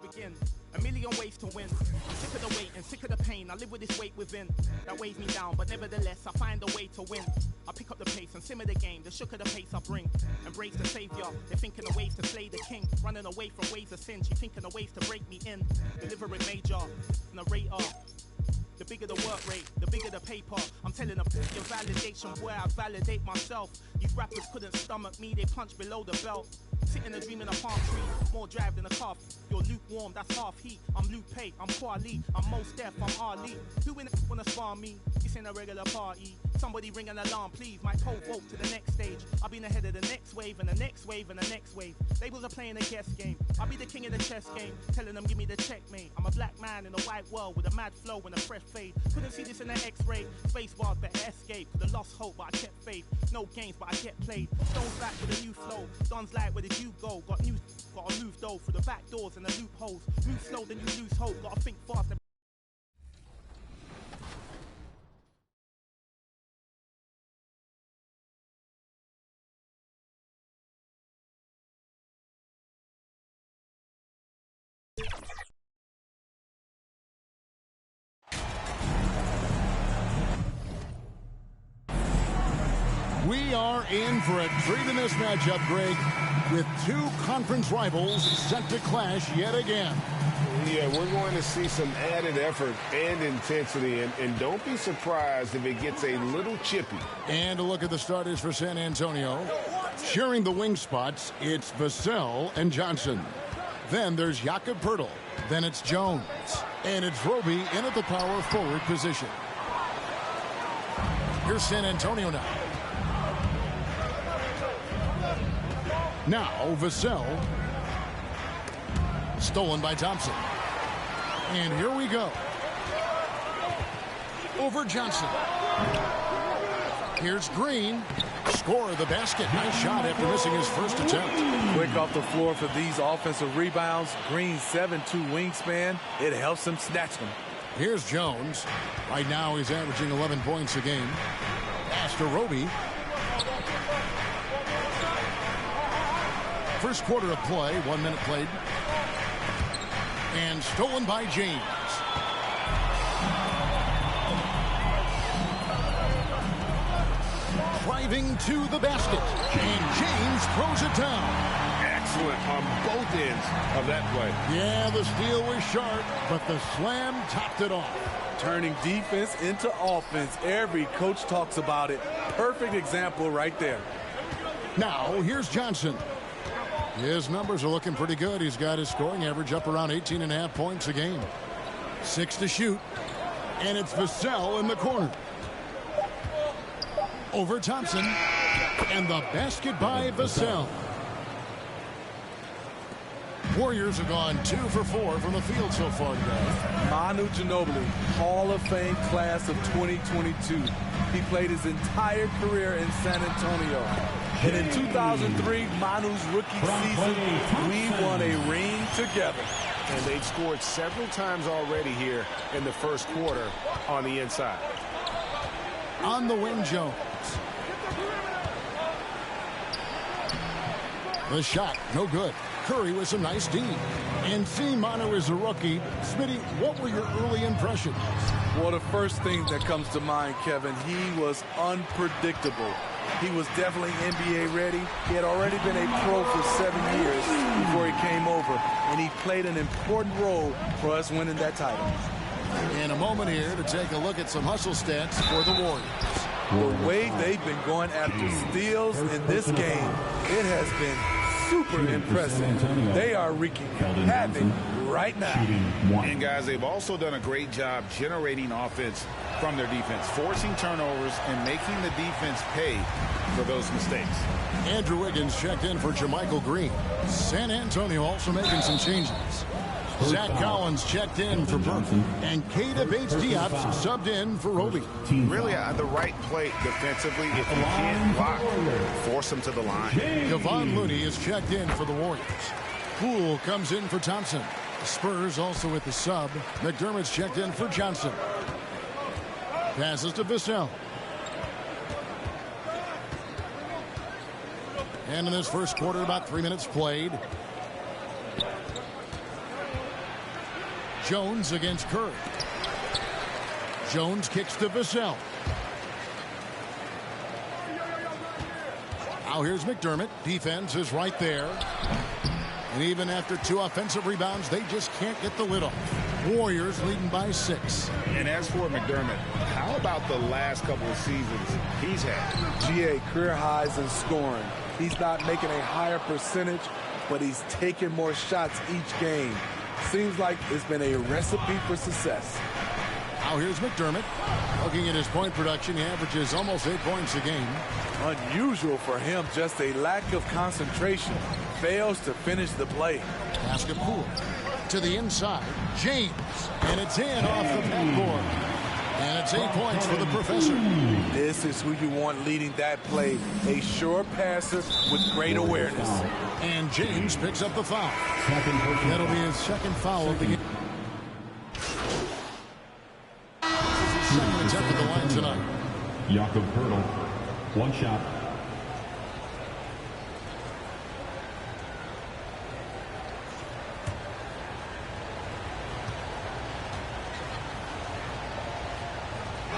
Begin. A million ways to win. I'm sick of the weight and sick of the pain. I live with this weight within that weighs me down, but nevertheless I find a way to win. I pick up the pace and simmer the game. The shook of the pace I bring. Embrace the savior. They're thinking of ways to slay the king. Running away from ways of sin. She thinking of ways to break me in. Delivering major. Narrator. The bigger the work rate, the bigger the paper. I'm telling them your validation where I validate myself. These rappers couldn't stomach me, they punch below the belt. Sitting and dreaming of palm trees, more drive than a calf. You're lukewarm, that's half heat. I'm Luke Pay, I'm Kwali, I'm Mos Def, I'm Ali. Who in it wanna spar me? This ain't a regular party. Somebody ring an alarm, please. My pole vote to the next stage. I'll be ahead of the next wave and the next wave and the next wave. Labels are playing a guess game. I'll be the king of the chess game, telling them give me the checkmate. I'm a black man in a white world with a mad flow and a fresh fade. Couldn't see this in the X-ray. Space bars better escape. Could've lost hope, but I kept faith. No games, but I get played. Stones back with a new flow. Don's like, where did you go? Gotta move though through the back doors and the loopholes. Move slow, then you lose hope. Gotta think fast. We are in for a treat in this matchup, Greg, with two conference rivals set to clash yet again. Yeah, we're going to see some added effort and intensity, and don't be surprised if it gets a little chippy. And a look at the starters for San Antonio. Sharing the wing spots, it's Vassell and Johnson. Then there's Jakob Poeltl. Then it's Jones. And it's Roby in at the power forward position. Here's San Antonio now. Now, Vassell. Stolen by Thompson. And here we go. Over Johnson. Here's Green. Score the basket. Nice shot after missing his first attempt. Quick off the floor for these offensive rebounds. Green's 7'2" wingspan. It helps him snatch them. Here's Jones. Right now he's averaging 11 points a game. Pass to Roby. First quarter of play, 1 minute played. And stolen by James. Driving to the basket. And James throws it down. excellent on both ends of that play. Yeah, the steal was sharp, but the slam topped it off. Turning defense into offense. Every coach talks about it. Perfect example right there. Now, here's Johnson. His numbers are looking pretty good. He's got his scoring average up around 18.5 points a game. 6 to shoot. And it's Vassell in the corner. Over Thompson. And the basket by Vassell. Warriors have gone 2 for 4 from the field so far today. Manu Ginobili, Hall of Fame class of 2022. He played his entire career in San Antonio. And in 2003, Manu's rookie season, we won a ring together. And they've scored several times already here in the first quarter on the inside. On the wing, Jones. The shot, no good. Curry with some nice D. And seeing Manu as a rookie, Smitty, what were your early impressions? Well, the first thing that comes to mind, Kevin, he was unpredictable. He was definitely NBA ready. He had already been a pro for 7 years before he came over, and he played an important role for us winning that title. In a moment here to take a look at some hustle stats for the Warriors. The way they've been going after steals in this game, it has been super impressive. They are wreaking havoc right now. And guys, they've also done a great job generating offense from their defense, forcing turnovers and making the defense pay for those mistakes. Andrew Wiggins checked in for Jermichael Green. San Antonio also making some changes. Zach Collins checked in for Burke. And Keita Bates-Diop subbed in for Roby. Really the right play defensively. If you can't block, force them to the line. Kevon Looney is checked in for the Warriors. Poole comes in for Thompson. Spurs also with the sub. McDermott's checked in for Johnson. Passes to Vassell. And in this first quarter, about 3 minutes played. Jones against Curry. Jones kicks to Vassell. Now here's McDermott. Defense is right there. And even after 2 offensive rebounds, they just can't get the lid off. Warriors leading by 6. And as for McDermott, how about the last couple of seasons he's had? GA, career highs in scoring. He's not making a higher percentage, but he's taking more shots each game. Seems like it's been a recipe for success. Now here's McDermott. Looking at his point production, he averages almost 8 points a game. Unusual for him, just a lack of concentration. Fails to finish the play. Basket Poole to the inside. James. And it's in off the backboard. And it's 8 points for the professor. This is who you want leading that play. A sure passer with great awareness. And James picks up the foul. That'll be his second foul of the game. This is his second attempt at the line tonight. Jakob Poeltl, 1 shot.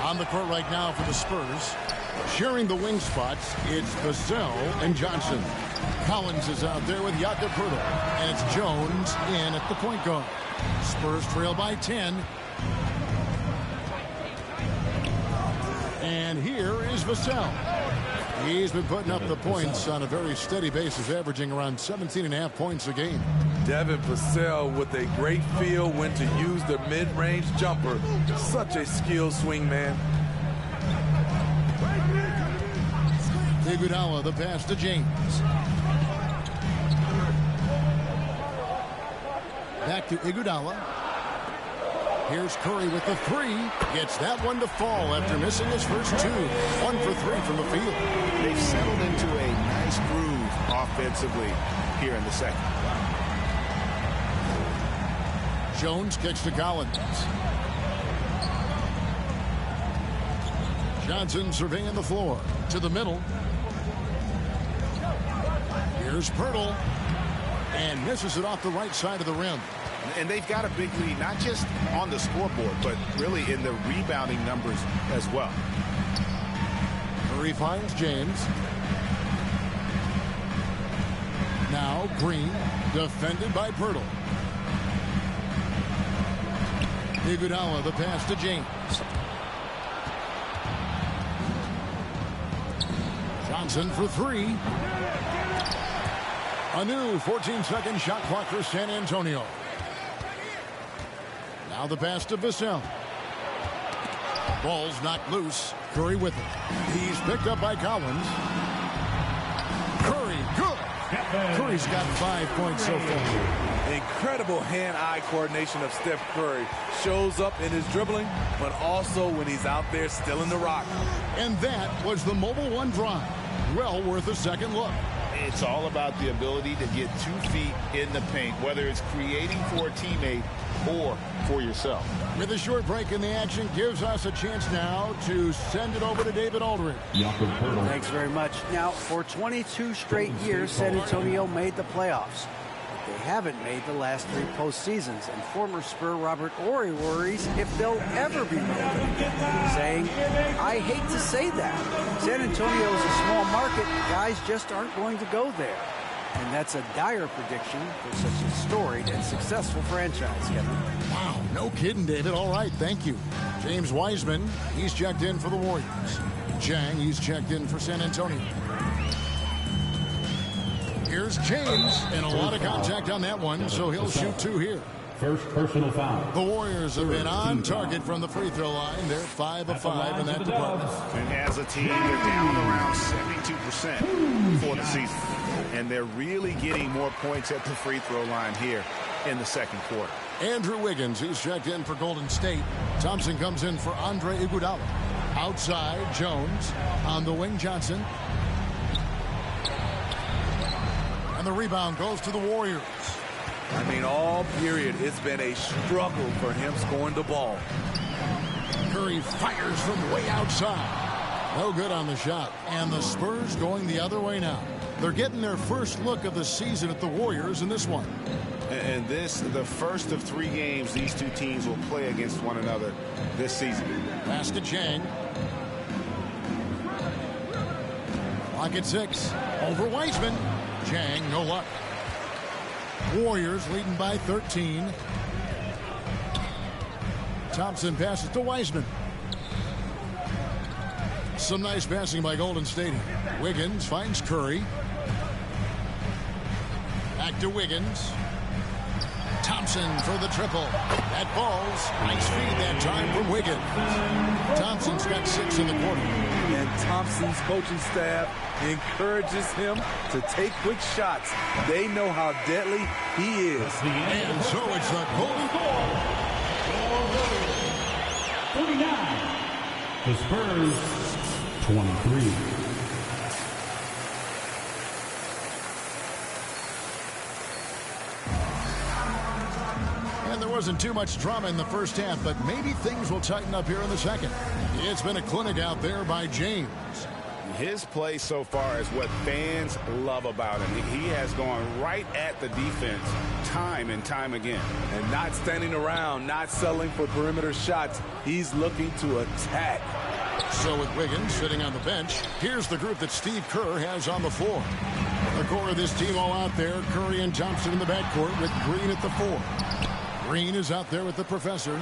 On the court right now for the Spurs. Sharing the wing spots, it's Vassell and Johnson. Collins is out there with Jakob Poeltl. And it's Jones in at the point guard. Spurs trail by 10. And here is Vassell. He's been putting up the points on a very steady basis, averaging around 17.5 points a game. Devin Vassell with a great feel when to use the mid-range jumper. Such a skilled swing man. Iguodala, the pass to James. Back to Iguodala. Here's Curry with the 3. Gets that one to fall after missing his first 2. 1 for 3 from the field. They've settled into a nice groove offensively here in the second. Jones kicks to Collins. Johnson surveying the floor. To the middle. Here's Poeltl. And misses it off the right side of the rim. And they've got a big lead, not just on the scoreboard, but really in the rebounding numbers as well. Curry finds James. Now Green, defended by Pirtle. Iguodala, the pass to James. Johnson for three. A new 14-second shot clock for San Antonio. Now the pass to Vassell. Ball's knocked loose. Curry with it. He's picked up by Collins. Curry, good. Curry's got 5 points so far. Incredible hand-eye coordination of Steph Curry. Shows up in his dribbling, but also when he's out there stealing the rock. And that was the Mobile One drive. Well worth a second look. It's all about the ability to get 2 feet in the paint, whether it's creating for a teammate or for yourself. With a short break in the action, gives us a chance now to send it over to David Aldridge. Thanks very much. Now, for 22 straight years, San Antonio made the playoffs. They haven't made the last 3 postseasons, and former Spur Robert Horry worries if they'll ever be relevant again, saying, I hate to say that. San Antonio is a small market. Guys just aren't going to go there. And that's a dire prediction for such a storied and successful franchise, Kevin. Wow, no kidding, David. All right, thank you. James Wiseman, he's checked in for the Warriors. Chang, he's checked in for San Antonio. Here's James, and a lot of contact on that one, so he'll shoot 2 here. First personal foul. The Warriors have been on target from the free throw line. They're 5 of 5 in that department. And as a team, they're down around 72% for the season. And they're really getting more points at the free throw line here in the second quarter. Andrew Wiggins, he's checked in for Golden State. Thompson comes in for Andre Iguodala. Outside, Jones. On the wing, Johnson. And the rebound goes to the Warriors. I mean, all period, it's been a struggle for him scoring the ball. Curry fires from way outside. No good on the shot. And the Spurs going the other way now. They're getting their first look of the season at the Warriors in this one. And this, the first of 3 games these 2 teams will play against one another this season. Pass to Chang. Clock at 6. Over Wiseman. Chang, no luck. Warriors leading by 13. Thompson passes to Wiseman. Some nice passing by Golden State. Wiggins finds Curry. Back to Wiggins. Thompson for the triple. That falls. Nice feed that time from Wiggins. Thompson's got 6 in the quarter. And Thompson's coaching staff encourages him to take quick shots. They know how deadly he is. And so it's the Golden Ball. 49. The Spurs, 23. There wasn't too much drama in the first half, but maybe things will tighten up here in the second. It's been a clinic out there by James. His play so far is what fans love about him. He has gone right at the defense time and time again. And not standing around, not settling for perimeter shots. He's looking to attack. So with Wiggins sitting on the bench, here's the group that Steve Kerr has on the floor. The core of this team all out there, Curry and Thompson in the backcourt with Green at the 4. Green is out there with the professor.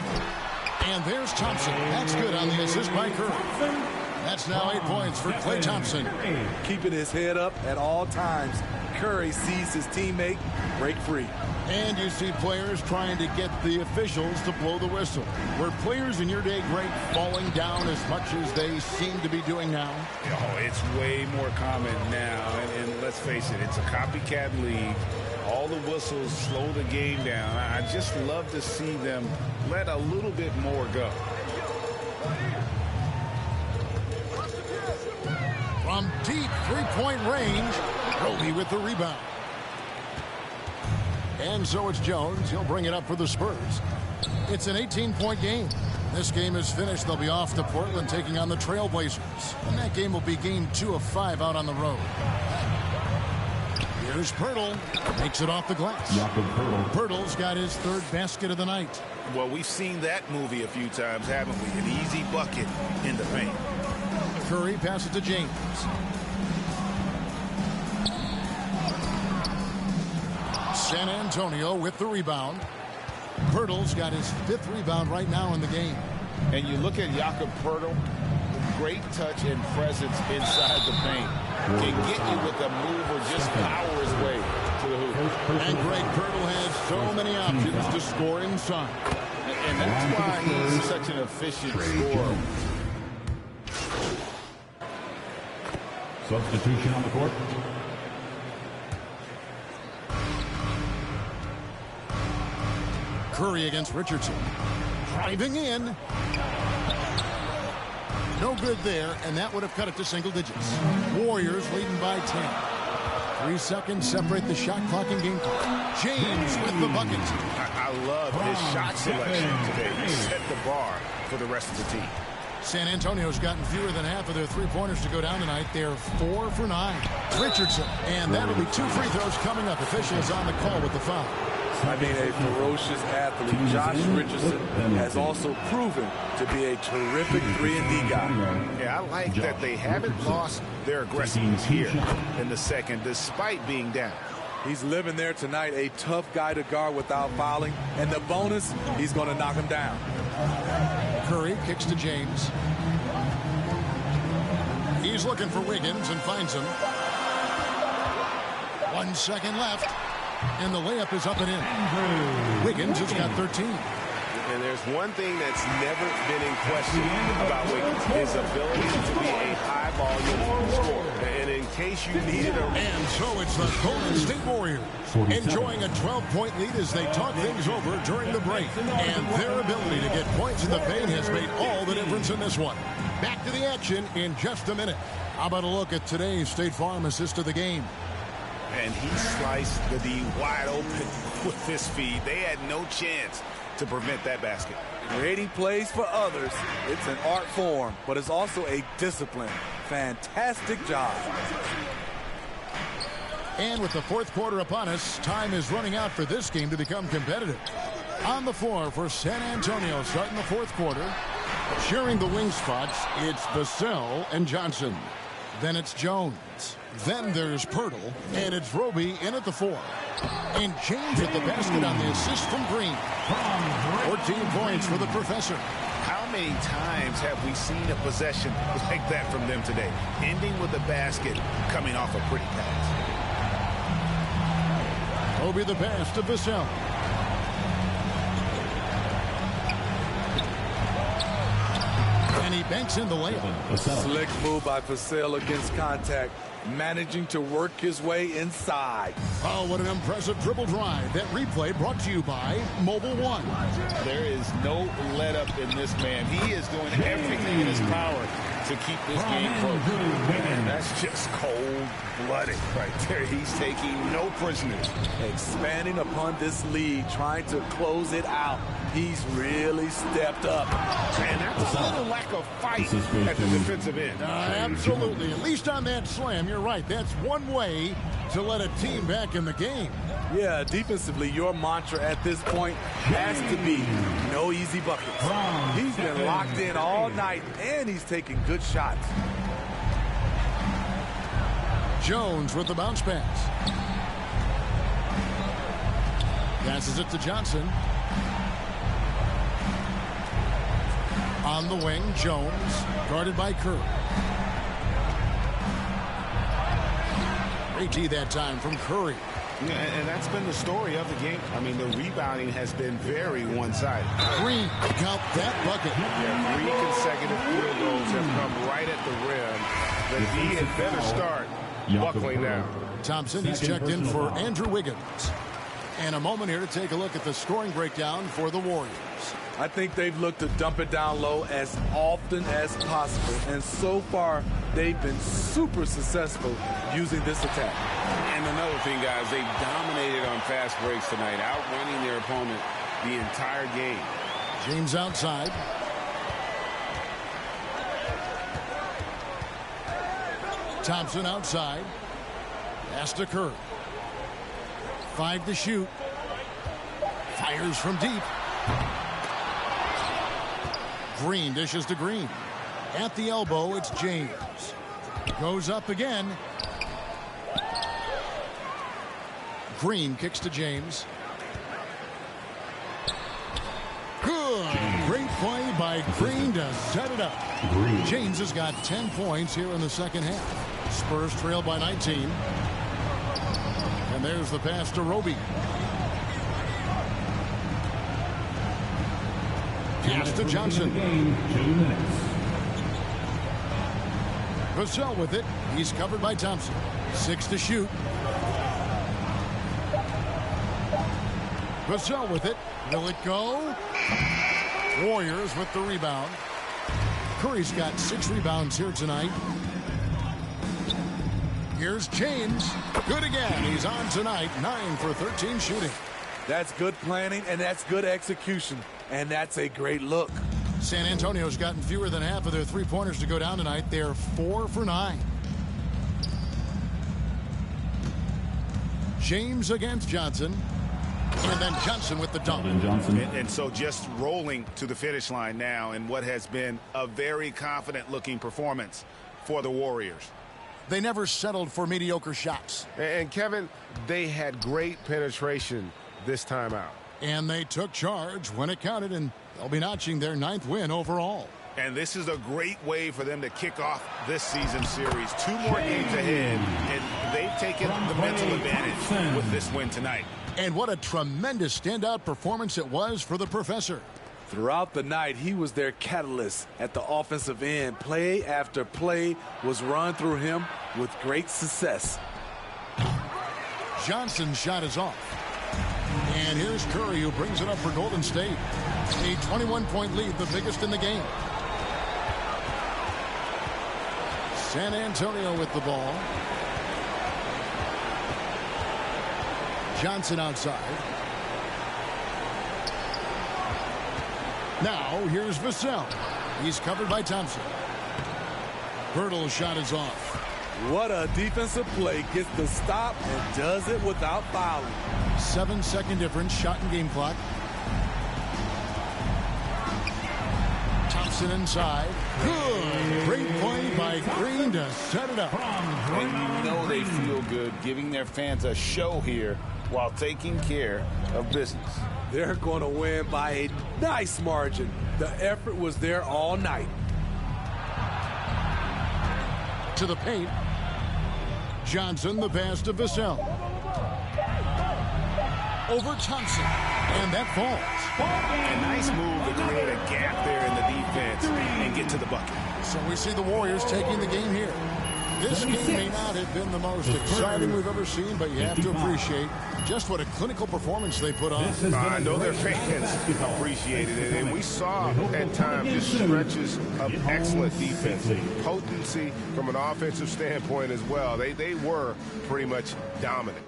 And there's Thompson. That's good on the assist by Curry. That's now 8 points for Klay Thompson. Keeping his head up at all times. Curry sees his teammate break free. And you see players trying to get the officials to blow the whistle. Were players in your day great falling down as much as they seem to be doing now? Oh, it's way more common now. And let's face it, it's a copycat league. All the whistles slow the game down. I just love to see them let a little bit more go. From deep three-point range, Roby with the rebound. And so it's Jones. He'll bring it up for the Spurs. It's an 18-point game. This game is finished. They'll be off to Portland taking on the Trailblazers. And that game will be game 2 of 5 out on the road. Here's Pirtle. Makes it off the glass. Pirtle's got his 3rd basket of the night. Well, we've seen that movie a few times, haven't we? An easy bucket in the paint. Curry passes to James. San Antonio with the rebound. Pirtle's got his 5th rebound right now in the game. And you look at Jakob Pirtle, great touch and presence inside the paint. Can get you with a move or just power his way to the hoop. And Greg Pirtle has so many options to score inside. And that's why he's such an efficient scorer. Substitution on the court. Curry against Richardson. Driving in. No good there, and that would have cut it to single digits. Warriors leading by 10. 3 seconds separate the shot clock and game clock. James with the bucket. I love his shot selection today. He set the bar for the rest of the team. San Antonio's gotten fewer than half of their three-pointers to go down tonight. They're 4 for 9. Richardson, and that'll be 2 free throws coming up. Officials on the call with the foul. I mean, a ferocious athlete. Josh Richardson has also proven to be a terrific 3-and-D guy. Yeah, I like that they haven't lost their aggressiveness here in the second, despite being down. He's living there tonight, a tough guy to guard without fouling. And the bonus, he's going to knock him down. Curry kicks to James. He's looking for Wiggins and finds him. 1 second left. And the layup is up and in. Wiggins has got 13. And there's one thing that's never been in question about Wiggins, his ability to be a high-volume scorer. And in case you needed a... And so it's the Golden State Warriors enjoying a 12-point lead as they talk things over during the break. And their ability to get points in the paint has made all the difference in this one. Back to the action in just a minute. How about a look at today's State Farm assist of the game? And he sliced the D wide open with his feed. They had no chance to prevent that basket. Creating plays for others, it's an art form, but it's also a discipline. Fantastic job. And with the fourth quarter upon us, time is running out for this game to become competitive. On the floor for San Antonio, starting the fourth quarter. Sharing the wing spots, it's Vassell and Johnson. Then it's Jones. Then there's Pirtle. And it's Roby in at the 4. And James with the basket on the assist from Green. 14 points for the professor. How many times have we seen a possession like that from them today? Ending with a basket, coming off a pretty pass. Roby the pass to Vassell. And he banks in the layup. Slick move by Vassell against contact, managing to work his way inside. Oh, what an impressive dribble drive. That replay brought to you by Mobile One. There is no let up in this man. He is doing everything in his power to keep this game close. And that's just cold-blooded right there. He's taking no prisoners. Expanding upon this lead, trying to close it out. He's really stepped up. And that's a little lack of fight at the defensive end. Absolutely. At least on that slam, you're right. That's one way to let a team back in the game. Yeah, defensively, your mantra at this point has to be no easy buckets. He's been locked in all night, and he's taking good shots. Jones with the bounce pass. Passes it to Johnson. On the wing, Jones, guarded by Curry. Great D that time from Curry. Yeah, and that's been the story of the game. I mean, the rebounding has been very one-sided. Green, count that bucket. Yeah, 3 consecutive field goals have come right at the rim. The D had better start buckling down. Thompson, he's checked in for Andrew Wiggins. And a moment here to take a look at the scoring breakdown for the Warriors. I think they've looked to dump it down low as often as possible. And so far, they've been super successful using this attack. And another thing, guys, they've dominated on fast breaks tonight, outrunning their opponent the entire game. James outside. Thompson outside. Pass to Curry. 5 to shoot. Fires from deep. Green dishes to Green. At the elbow, it's James. Goes up again. Green kicks to James. Good. Great play by Green to set it up. James has got 10 points here in the second half. Spurs trail by 19. And there's the pass to Roby. Pass to Johnson. 2 minutes. Vassell with it. He's covered by Thompson. 6 to shoot. Vassell with it. Will it go? Warriors with the rebound. Curry's got 6 rebounds here tonight. Here's James. Good again. He's on tonight. 9 for 13 shooting. That's good planning, and that's good execution. And that's a great look. San Antonio's gotten fewer than half of their three-pointers to go down tonight. They're 4 for 9. James against Johnson. And then Johnson with the dunk. And so just rolling to the finish line now in what has been a very confident-looking performance for the Warriors. They never settled for mediocre shots. And Kevin, they had great penetration this time out. And they took charge when it counted, and they'll be notching their 9th win overall. And this is a great way for them to kick off this season series. 2 more games ahead, and they've taken the mental advantage with this win tonight. And what a tremendous standout performance it was for the professor. Throughout the night, he was their catalyst at the offensive end. Play after play was run through him with great success. Johnson's shot is off. And here's Curry, who brings it up for Golden State. A 21-point lead, the biggest in the game. San Antonio with the ball. Johnson outside. Now here's Vassell. He's covered by Thompson. Bertle's shot is off. What a defensive play. Gets the stop and does it without fouling. 7-second difference, shot and game clock. Thompson inside. Good. Great play by Green to set it up. And you know they feel good giving their fans a show here while taking care of business. They're going to win by a nice margin. The effort was there all night. To the paint. Johnson, the pass to Vassell. Over Thompson. And that falls. A nice move to create a gap there in the defense and get to the bucket. So we see the Warriors taking the game here. This game may not have been the most exciting we've ever seen, but you have to appreciate just what a clinical performance they put on. I know their fans appreciated it, and we saw at times just stretches of excellent defense, potency from an offensive standpoint as well. They were pretty much dominant.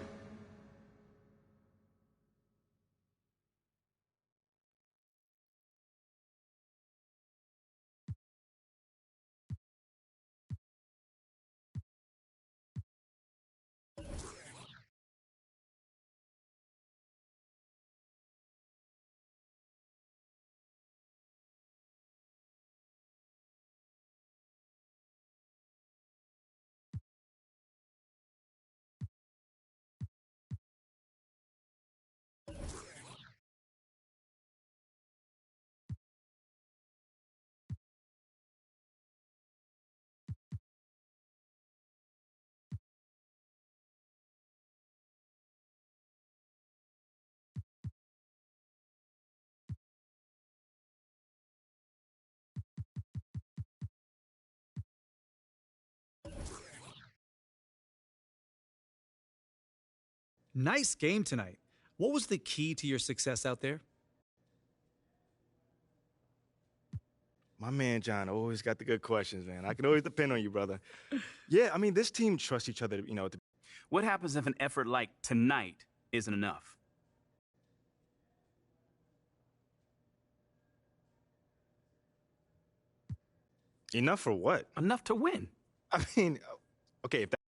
Nice game tonight. What was the key to your success out there? My man John always got the good questions, man. I can always depend on you, brother. Yeah, I mean, this team trusts each other, you know. What happens if an effort like tonight isn't enough? Enough for what? Enough to win. I mean, okay, if that...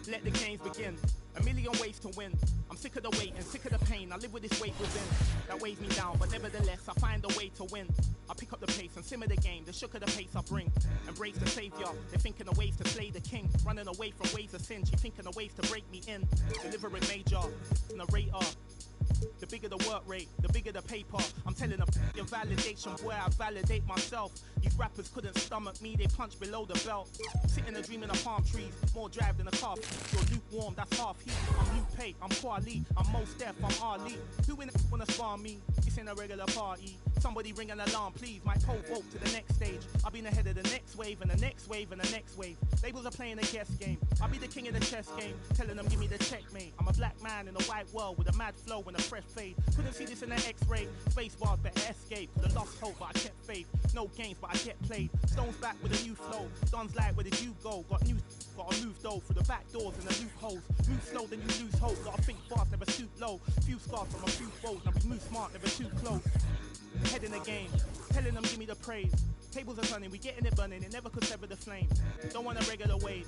Let the games begin. A million ways to win. I'm sick of the wait and sick of the pain. I live with this weight within that weighs me down, but nevertheless I find a way to win. I pick up the pace and simmer the game. The shook of the pace I bring. Embrace the savior. They're thinking of ways to slay the king. Running away from ways of sin. She thinking of ways to break me in. Delivering major, narrator. The bigger the work rate, the bigger the paper. I'm telling them your validation, boy, I validate myself. These rappers couldn't stomach me, they punch below the belt. Sitting and dreaming of palm trees, more drive than a car. You're lukewarm, that's half heat. I'm Lupe, I'm Kwali, I'm Most Def, I'm Ali. Who in the wanna spar me? This ain't a regular party. Somebody ring an alarm, please. My pole vote to the next stage. I'll be ahead of the next wave and the next wave and the next wave. Labels are playing a guess game. I'll be the king of the chess game, telling them give me the checkmate. I'm a black man in a white world with a mad flow and a fresh fade. Couldn't see this in the X-ray. Space bars better escape. The lost hope, but I kept faith. No games, but I get played. Stones back with a new flow. Don's like, where did you go? Gotta move though through the back doors and the loopholes. Move slow, then you lose hope. Gotta think fast, never stoop low. Few scars from a few foes. Now we move smart, never too close. Head in the game, telling them give me the praise. Tables are turning, we getting it burning. It never could sever the flame. Don't want a regular wage.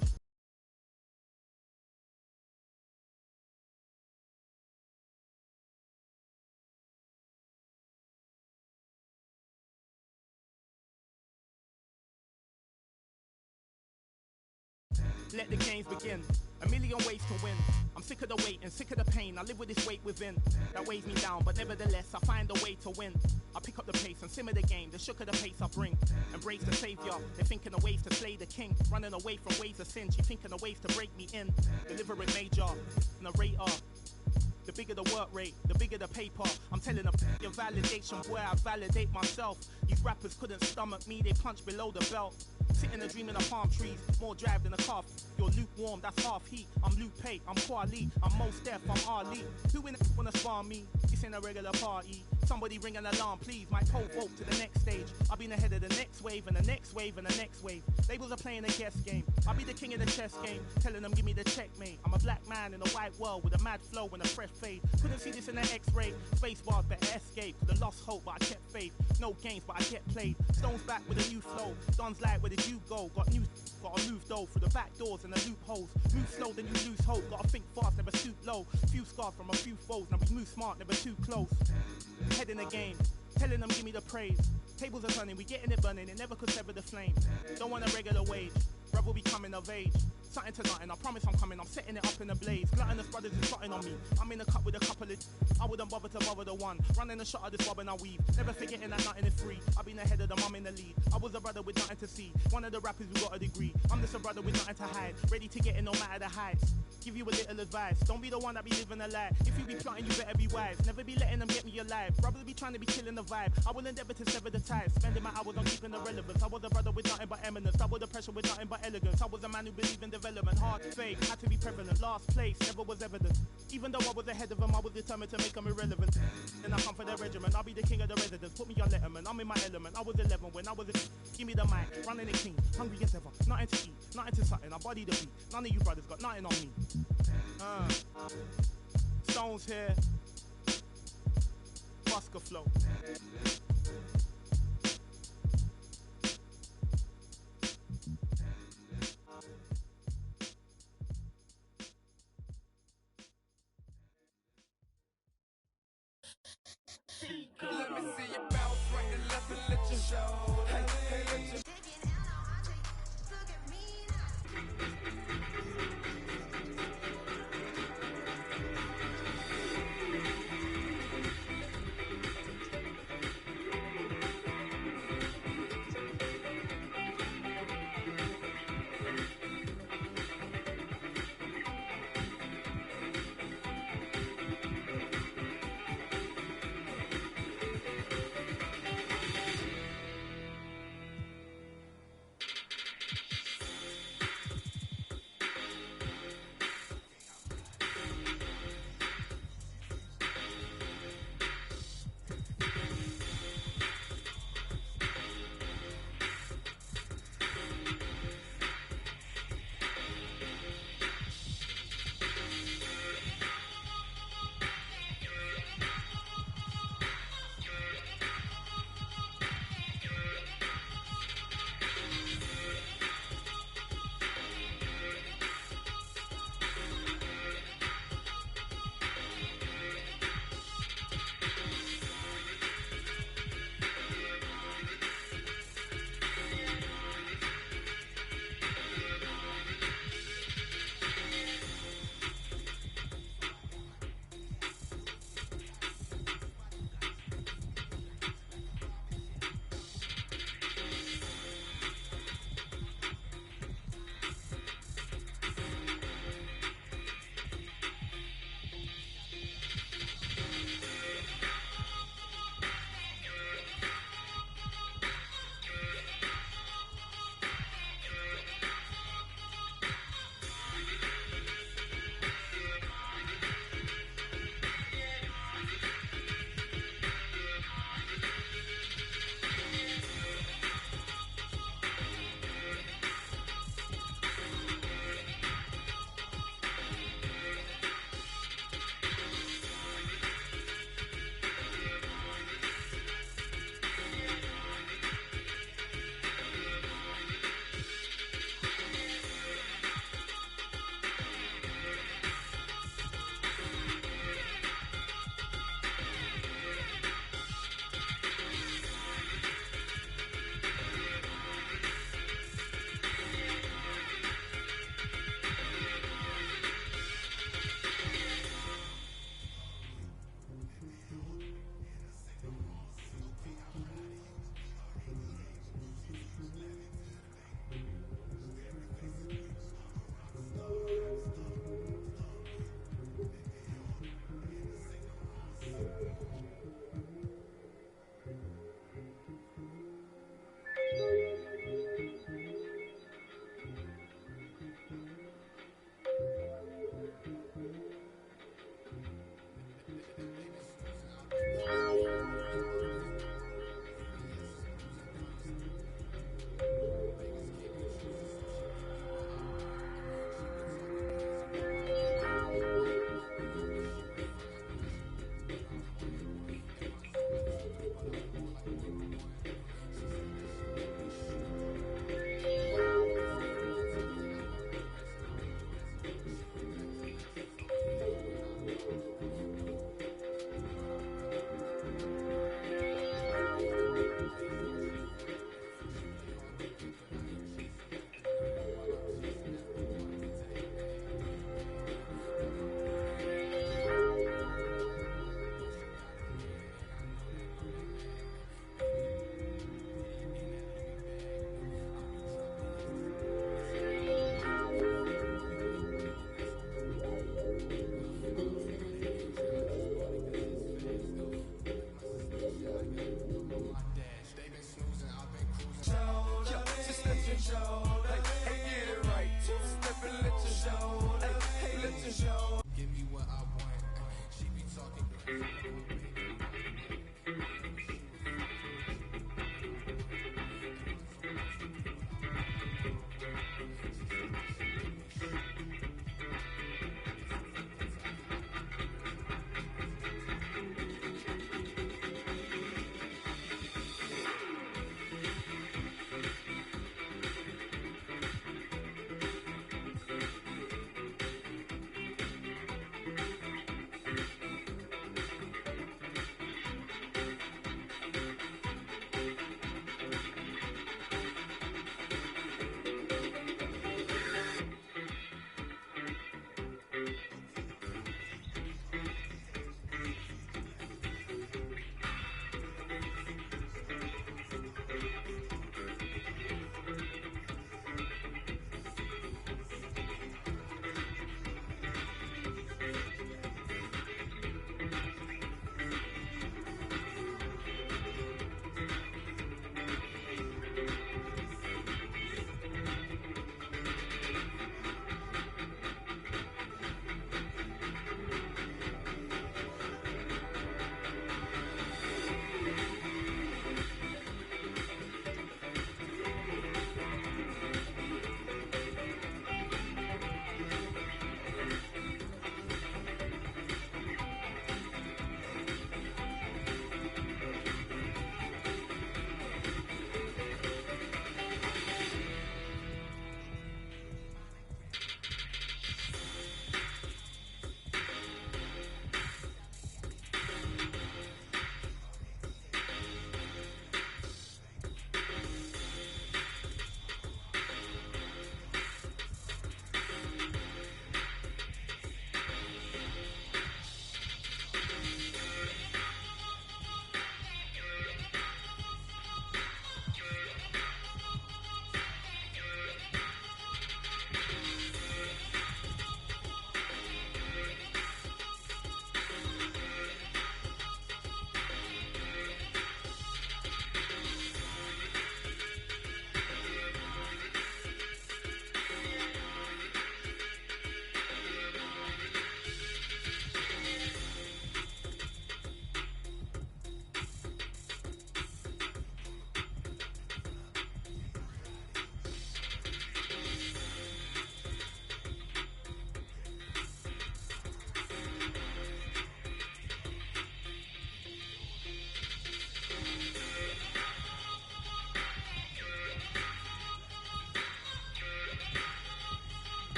Let the games begin. A million ways to win. I'm sick of the wait and sick of the pain. I live with this weight within that weighs me down, but nevertheless I find a way to win. I pick up the pace and simmer the game. The shook of the pace I bring. Embrace the savior. They're thinking of ways to slay the king. Running away from ways of sin. She thinking of ways to break me in. Delivering major, narrator. The bigger the work rate, the bigger the paper. I'm telling them your validation, boy, I validate myself. These rappers couldn't stomach me, they punch below the belt. Sitting and dreaming of palm trees, more drive than a car. You're lukewarm, that's half heat. I'm Lupe, I'm Kwali, I'm Most Def, I'm Ali. Who in the wanna spar me? This ain't a regular party. Somebody ring an alarm, please. My pole vote to the next stage. I'll be ahead of the next wave and the next wave and the next wave. Labels are playing a guess game. I'll be the king of the chess game, telling them give me the checkmate. I'm a black man in a white world with a mad flow and a fresh fade. Couldn't see this in the X-ray. Space bars better escape. The lost hope, but I kept faith. No games, but I get played. Stones back with a new flow. Don's like, where did you go? Gotta move though through the back doors and the loopholes. Move slow, then you lose hope. Gotta think fast, never stoop low. Few scars from a few foes. Now we move smart, never too close. Head in the game, telling them give me the praise. Tables are turning, we getting it burning. It never could sever the flame. Don't want a regular wage. Brother will be coming of age. Something to nothing, I promise I'm coming. I'm setting it up in a blaze. Gluttonous brothers is plotting on me. I'm in a cup with a couple of. I wouldn't bother to bother the one. Running a shot of this bob and I weave. Never forgetting that nothing is free. I've been ahead of them, I'm in the lead. I was a brother with nothing to see. One of the rappers who got a degree. I'm just a brother with nothing to hide. Ready to get in no matter the heights. Give you a little advice. Don't be the one that be living a lie. If you be plotting, you better be wise. Never be letting them get me alive. Brothers be trying to be killing the vibe. I will endeavor to sever the ties. Spending my hours on keeping the relevance. I was a brother with nothing but eminence. Double the pressure with nothing but elegance. I was a man who believed in development. Hard to fake, had to be prevalent. Last place, never was evident. Even though I was ahead of them, I was determined to make them irrelevant. Then I come for their regiment. I'll be the king of the residents. Put me on Letterman. I'm in my element. I was 11 when I was a. Give me the mic. Running the king. Hungry as ever. Nothing to eat. Nothing to something. I body the beat. None of you brothers got nothing on me. Stones here. Busker flow. Let me see you bounce right and left and let you show. Hey, let you.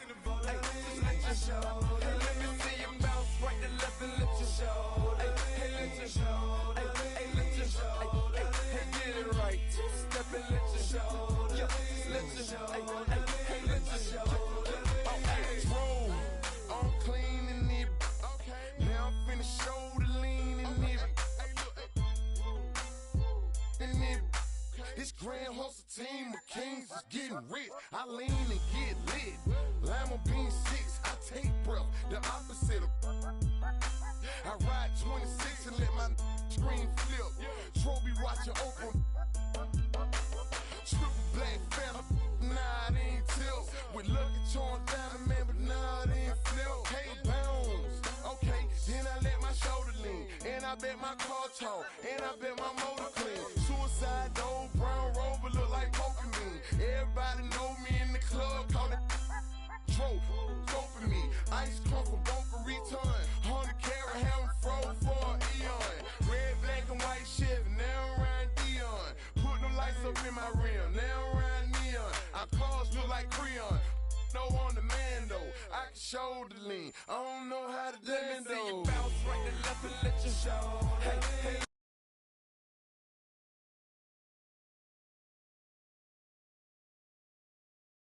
Hey, just let your show. Hey, let me see you bounce right to left and let your show. Hey, let your show. Hey, let your show. Hey, get it right. Step and let your show. Yeah, just let your show. Hey, let your show. Roll, I'm clean in it. Okay. Now I'm finna show the lean in it. In it. This grand hustle team of kings is getting rich. I lean and get lit. Lima bean 6, I take breath. The opposite of. I ride 26 and let my screen flip. Trophy watching open. Triple black phantom. Nah, it ain't tilt. With Lucky Charms down, man, but nah, it ain't flip. Hey, bounce. Okay, then I let my shoulder lean. And I bet my car talk. And I bet my motor clean. Suicide door, brown rover look like Pokemon. Everybody know me in the club, call it Tro, for me. Ice crump for bunker return. 100 carat, having froze for an eon. Red, black, and white Chevy, now around Dion. Put them lights up in my rim, now around neon. Our cars look like Creon. No on the man though, I can shoulder lean. I don't know how to Let me dance see you though. bounce right to left and let your show. Hey,